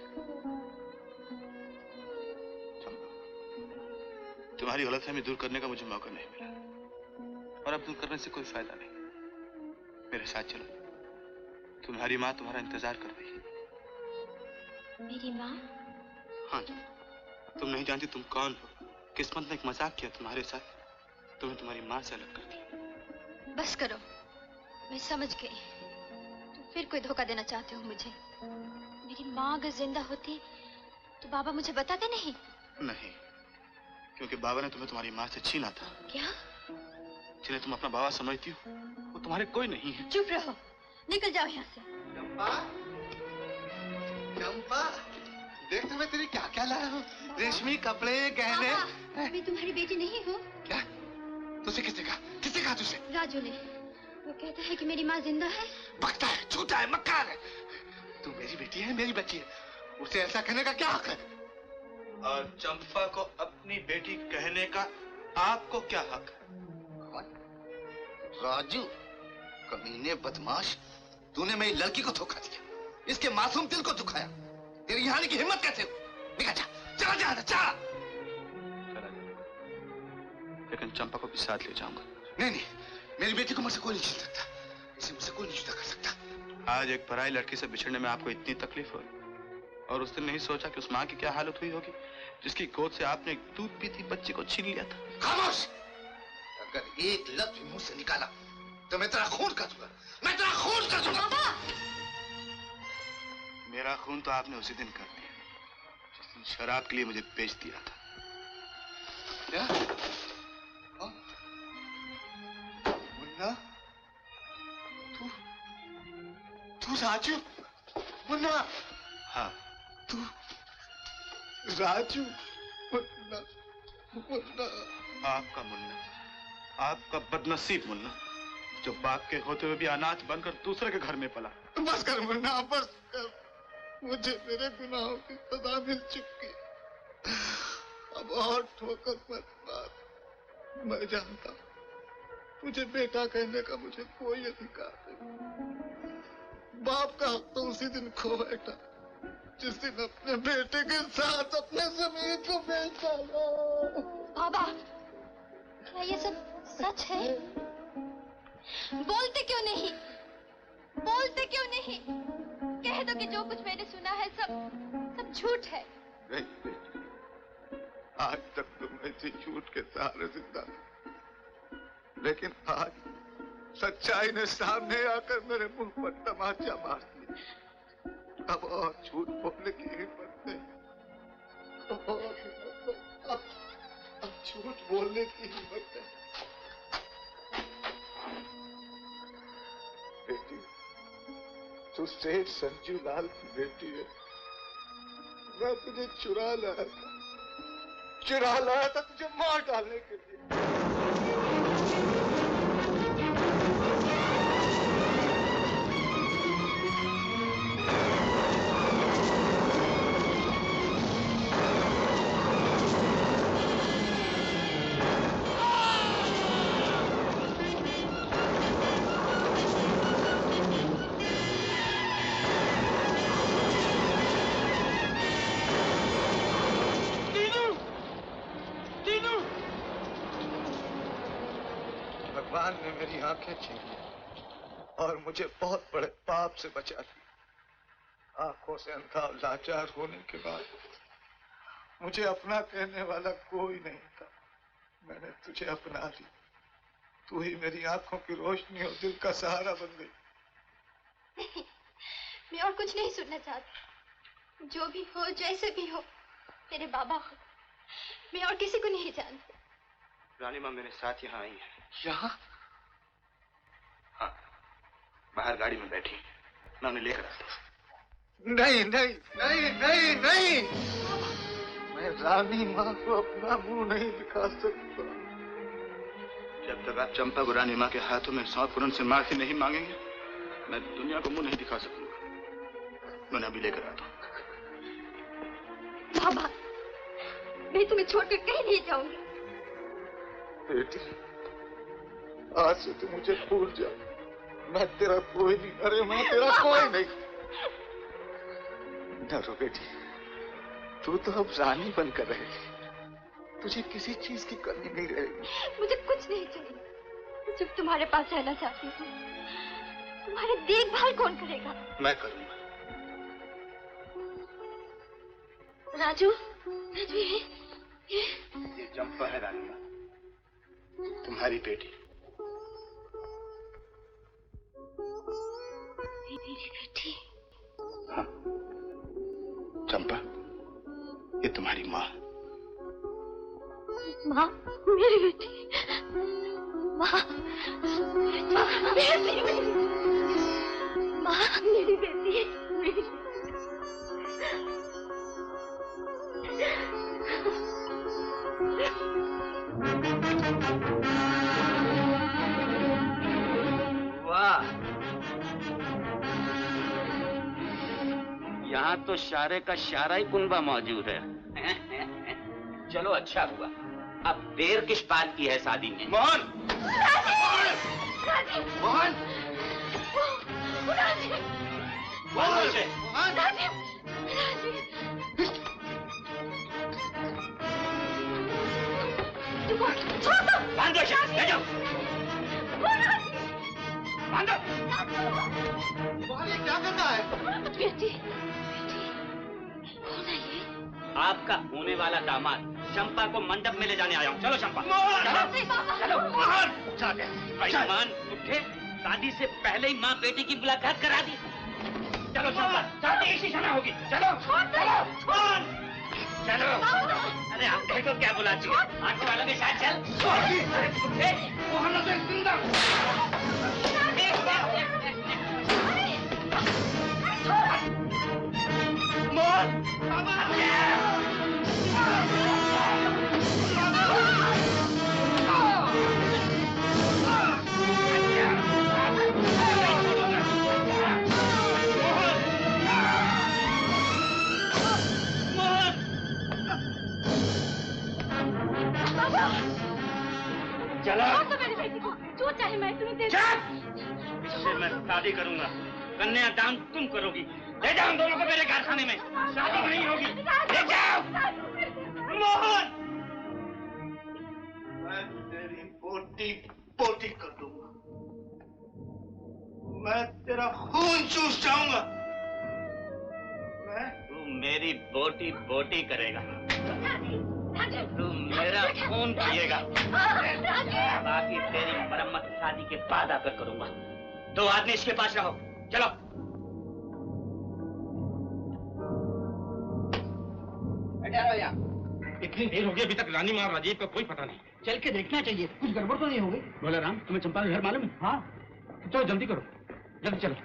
तुम्हारी गलतफहमी दूर करने का मुझे मौका नहीं मिला, और अब दूर करने से कोई फायदा नहीं। मेरे साथ चलो, तुम्हारी माँ तुम्हारा इंतजार कर रही है। मेरी माँ? हाँ जी, तुम नहीं जानती तुम कौन हो। किस्मत ने एक मजाक किया तुम्हारे साथ, तुम्हें तुम्हारी माँ से अलग कर दिया। बस करो, मैं समझ गई। तुम फिर कोई धोखा देना चाहते हो मुझे। मेरी माँ अगर जिंदा होती तो बाबा मुझे बताते नहीं? नहीं, क्योंकि बाबा ने तुम्हें तुम्हारी माँ से छीना था। क्या? जिन्हें तुम अपना बाबा समझती हो वो तुम्हारे कोई नहीं है। चुप रहो, निकल जाओ यहाँ से। चंपा, चंपा, देख तो मैं तेरी क्या क्या लाया हूँ। रेशमी कपड़े, गहने। मैं तुम्हारी बेटी नहीं हूँ। क्या? तुझसे किसने कहा? किसने कहा तुझसे? राजू ने। वो कहता है कि मेरी माँ जिंदा है। बकता है, झूठा है, मक्कार है। तू मेरी बेटी है, मेरी बच्ची है, उसे ऐसा कहने का क्या हक है? और चंपा को अपनी बेटी कहने का आपको क्या हक है? राजू, कमीने बदमाश, तूने मेरी लड़की को धोखा दिया, इसके मासूम दिल को दुखाया। तेरी यहाँ आने की हिम्मत कैसे हो? निकल जा, चला जा, चला। लेकिन चंपा को भी साथ ले जाऊंगा। नहीं नहीं, मेरी बेटी को मुझसे कोई नहीं छीन सकता, इसे मुझसे कोई नहीं जुदा कर सकता। आज एक पराई लड़की से बिछड़ने में आपको इतनी तकलीफ हुई, और उस दिन नहीं सोचा कि उस माँ की क्या हालत हुई होगी जिसकी गोद से आपने एक दूध पीती बच्ची को छीन लिया था। खामोश! अगर एक लफ्ज मुंह से निकाला तो मैं तेरा खून कर दूंगा, मैं तेरा खून कर दूंगा। मेरा खून तो आपने उसी दिन कर दिया जिस दिन शराब के लिए मुझे बेच दिया था। क्या? मुन्ना, तू राजू? मुन्ना? हाँ, तू राजू? मुन्ना, मुन्ना। आपका मुन्ना, आपका बदनसीब मुन्ना, जो बाप के होते हुए भी अनाथ बनकर दूसरे के घर में पला। बस कर मुन्ना, बस कर। मुझे मेरे गुनाहों की सजा मिल चुकी। अब और ठोकर मत मार। मैं जानता हूँ तुझे बेटा कहने का मुझे कोई अधिकार नहीं। बाप का हक तो उसी दिन खो बैठा जिस दिन अपने बेटे के साथ अपने जमीन को बेच डाला। बाबा, क्या ये सब सच है? बोलते क्यों नहीं? बोलते क्यों नहीं? कह दो कि जो कुछ मैंने सुना है सब झूठ है। नहीं बेटी, आज तक तुम ऐसे झूठ के सहारे जिंदा थी, लेकिन आज सच्चाई ने सामने आकर मेरे मुंह पर तमाचा मार दिया। अब और झूठ बोलने की हिम्मत नहीं। अब झूठ बोलने की हिम्मत नहीं। बेटी, तू सेठ संजू लाल की बेटी है। मैं तुझे चुरा लाया था तुझे मार डालने के लिए। भगवान ने मेरी आंखें छीन ली और मुझे बहुत बड़े पाप से बचा लिया। आंखों से अंधा और लाचार होने के बाद मुझे अपना कहने वाला कोई नहीं था। मैंने तुझे अपना ली। तू ही मेरी आंखों की रोशनी और दिल का सहारा बन गई। नहीं, मैं और कुछ नहीं सुनना चाहती। जो भी हो, जैसे भी हो, मेरे बाबा हो। मैं और किसी को नहीं जानती। रानी माँ मेरे साथ यहाँ आई है। यहाँ? हाँ, बाहर गाड़ी में बैठी। मैं उन्हें लेकर आता हूँ। नहीं नहीं नहीं नहीं नहीं, मैं रानी माँ को अपना मुंह नहीं दिखा सकता। जब तक आप चंपा को रानी माँ के हाथों में सौंप से माफी नहीं मांगेंगे, मैं दुनिया को मुंह नहीं दिखा सकूंगा। मैं अभी लेकर आता हूँ। बाबा, मैं तुम्हें छोड़कर कहीं नहीं जाऊंगी। बेटी, आज से तू मुझे भूल जा। मैं तेरा कोई नहीं। अरे मैं तेरा कोई नहीं। न रो बेटी, तू तो अब रानी बनकर रहेगी। तुझे किसी चीज की कमी नहीं रहेगी। मुझे कुछ नहीं चाहिए। सिर्फ तुम्हारे पास रहना चाहती हूँ। तुम्हारी देखभाल कौन करेगा? मैं करूंगा। राजू, राजू ये चंपा है रानी माँ, तुम्हारी बेटी। मेरी बेटी? हाँ, चंपा, ये तुम्हारी माँ। माँ, मेरी बेटी। माँ, मेरी बेटी। माँ, मेरी बेटी। वाह, यहाँ तो शारे का शारा ही कुनबा मौजूद है। चलो अच्छा हुआ। अब देर किस बात की है शादी में? मोहन! मोहन! बांधो इसे, ले जाओ। बांधो। मोहन, ये क्या करना है? बेटी, कौन है ये? आपका होने वाला दामाद चंपा को मंडप में ले जाने आया हूँ। चलो चंपा, चलो। भाईमान उठे, शादी से पहले ही माँ बेटी की मुलाकात करा दी। चलो चंपा, शादी इसी समय होगी। चलो चलो। चलो। अरे आप देखो क्या बुलाती है, आंखों वालों के साथ चल। मोहन तो जिंदा। चला तो मेरे बेटी को जो चाहे मैं तुम्हें दे इससे मैं शादी करूंगा, कन्यादान तुम करोगी। ले जाओ दोनों को मेरे कारखाने में, शादी नहीं होगी। ले जाओ मोहन। मैं तेरी पोटी पोटी कर दूंगा, मैं तेरा खून चूस जाऊंगा। तू मेरी बोटी बोटी करेगा, तू मेरा खून पिएगा, बाकी तेरी मरम्मत शादी के बाद आकर करूंगा। 2 आदमी इसके पास रहो, चलो। इतनी देर हो गई, अभी तक रानी माँ राजीव का कोई पता नहीं। चल के देखना चाहिए, कुछ गड़बड़ तो नहीं हो गई। बोला राम, तुम्हें चंपा का घर मालूम है? हाँ। चलो जल्दी करो, जल्दी चलो।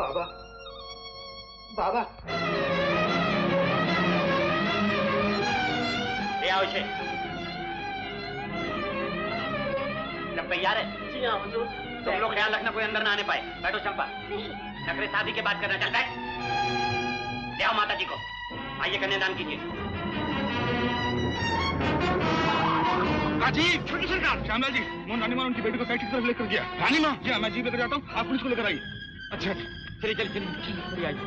बाबा, बाबा। ले आओ इसे। जब तैयार है? जी हाँ हुजूर। तुम लोग ख्याल रखना कोई अंदर ना आने पाए। बैठो चंपा। नखरे शादी के बात करना, चल बैठ। ले आओ माता जी को, आइए कन्यादान कीजिए। राजीव, छोटी सरकार, श्यामलाल जी, मोहन रानी माँ उनकी बेटी को फैक्ट्री की तरफ लेकर गया। रानी माँ? जी हाँ, मैं जीप लेकर जाता हूँ, आप पुलिस को लेकर आइए। अच्छा, चलिए चलिए चलिए आइए।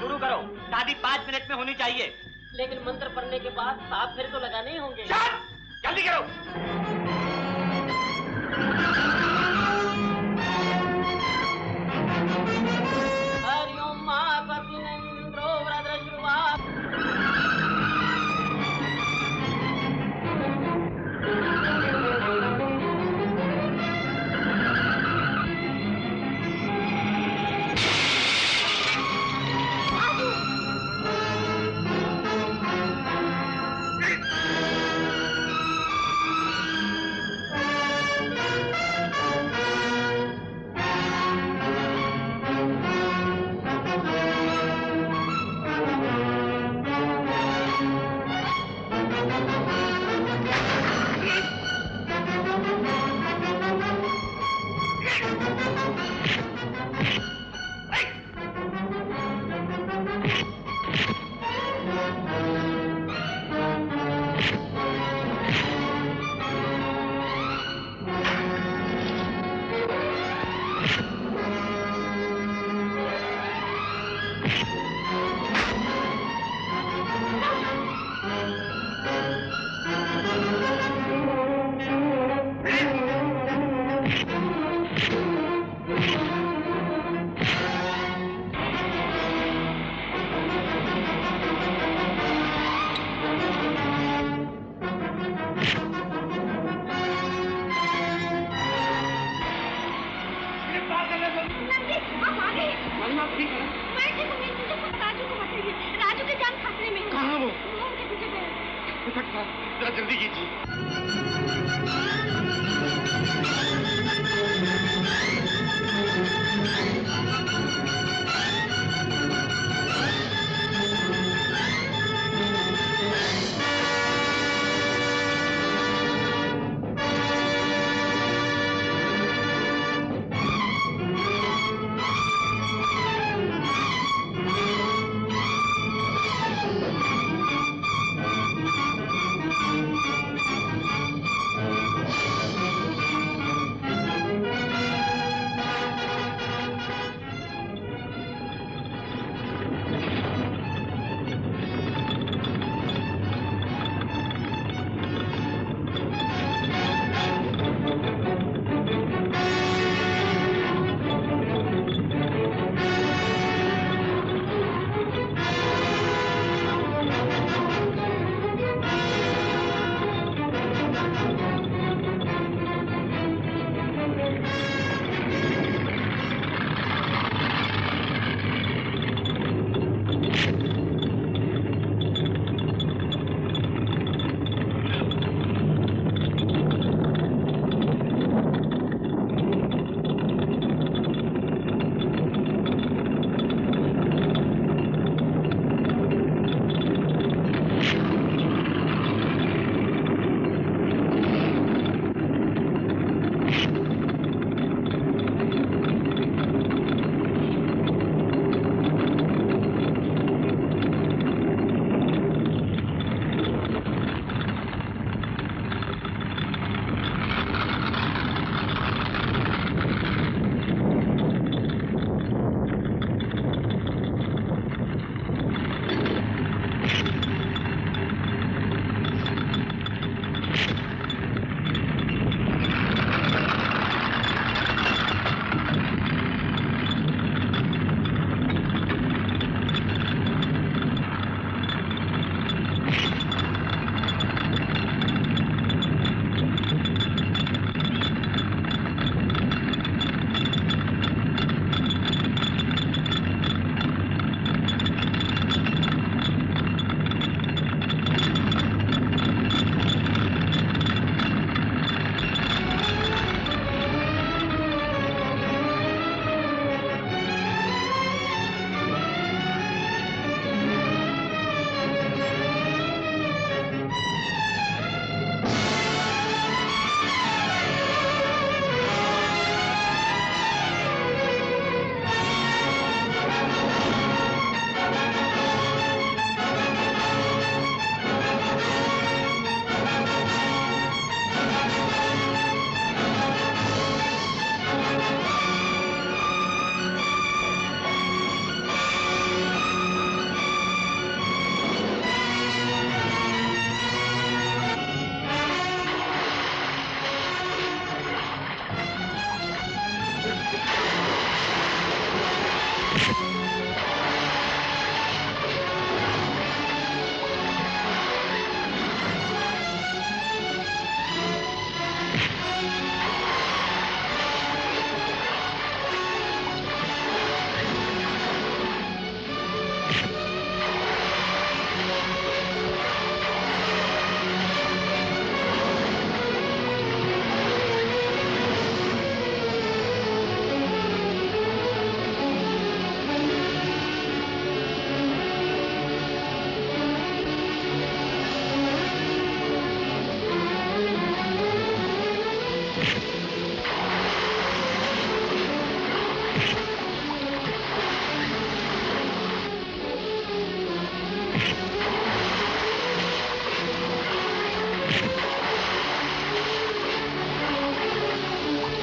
शुरू करो, शादी 5 मिनट में होनी चाहिए। लेकिन मंत्र पढ़ने के बाद 7 फेरे तो लगाने ही होंगे। जल्दी करो। हरिओम महापतिनेन्द्रो व्रतश्रुवा। रानी आप ठीक है ना? मैं ठीक हूँ, राजू को बताइए, राजू की जान खतरे में है। कहाँ वो? वो उनके पीछे गए। इंस्पेक्टर साहब जरा जल्दी कीजिए।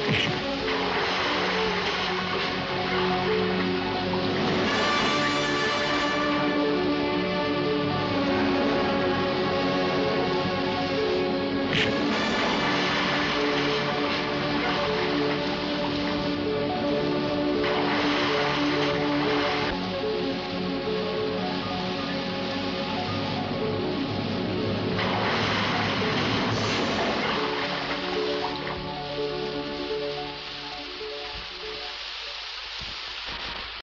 you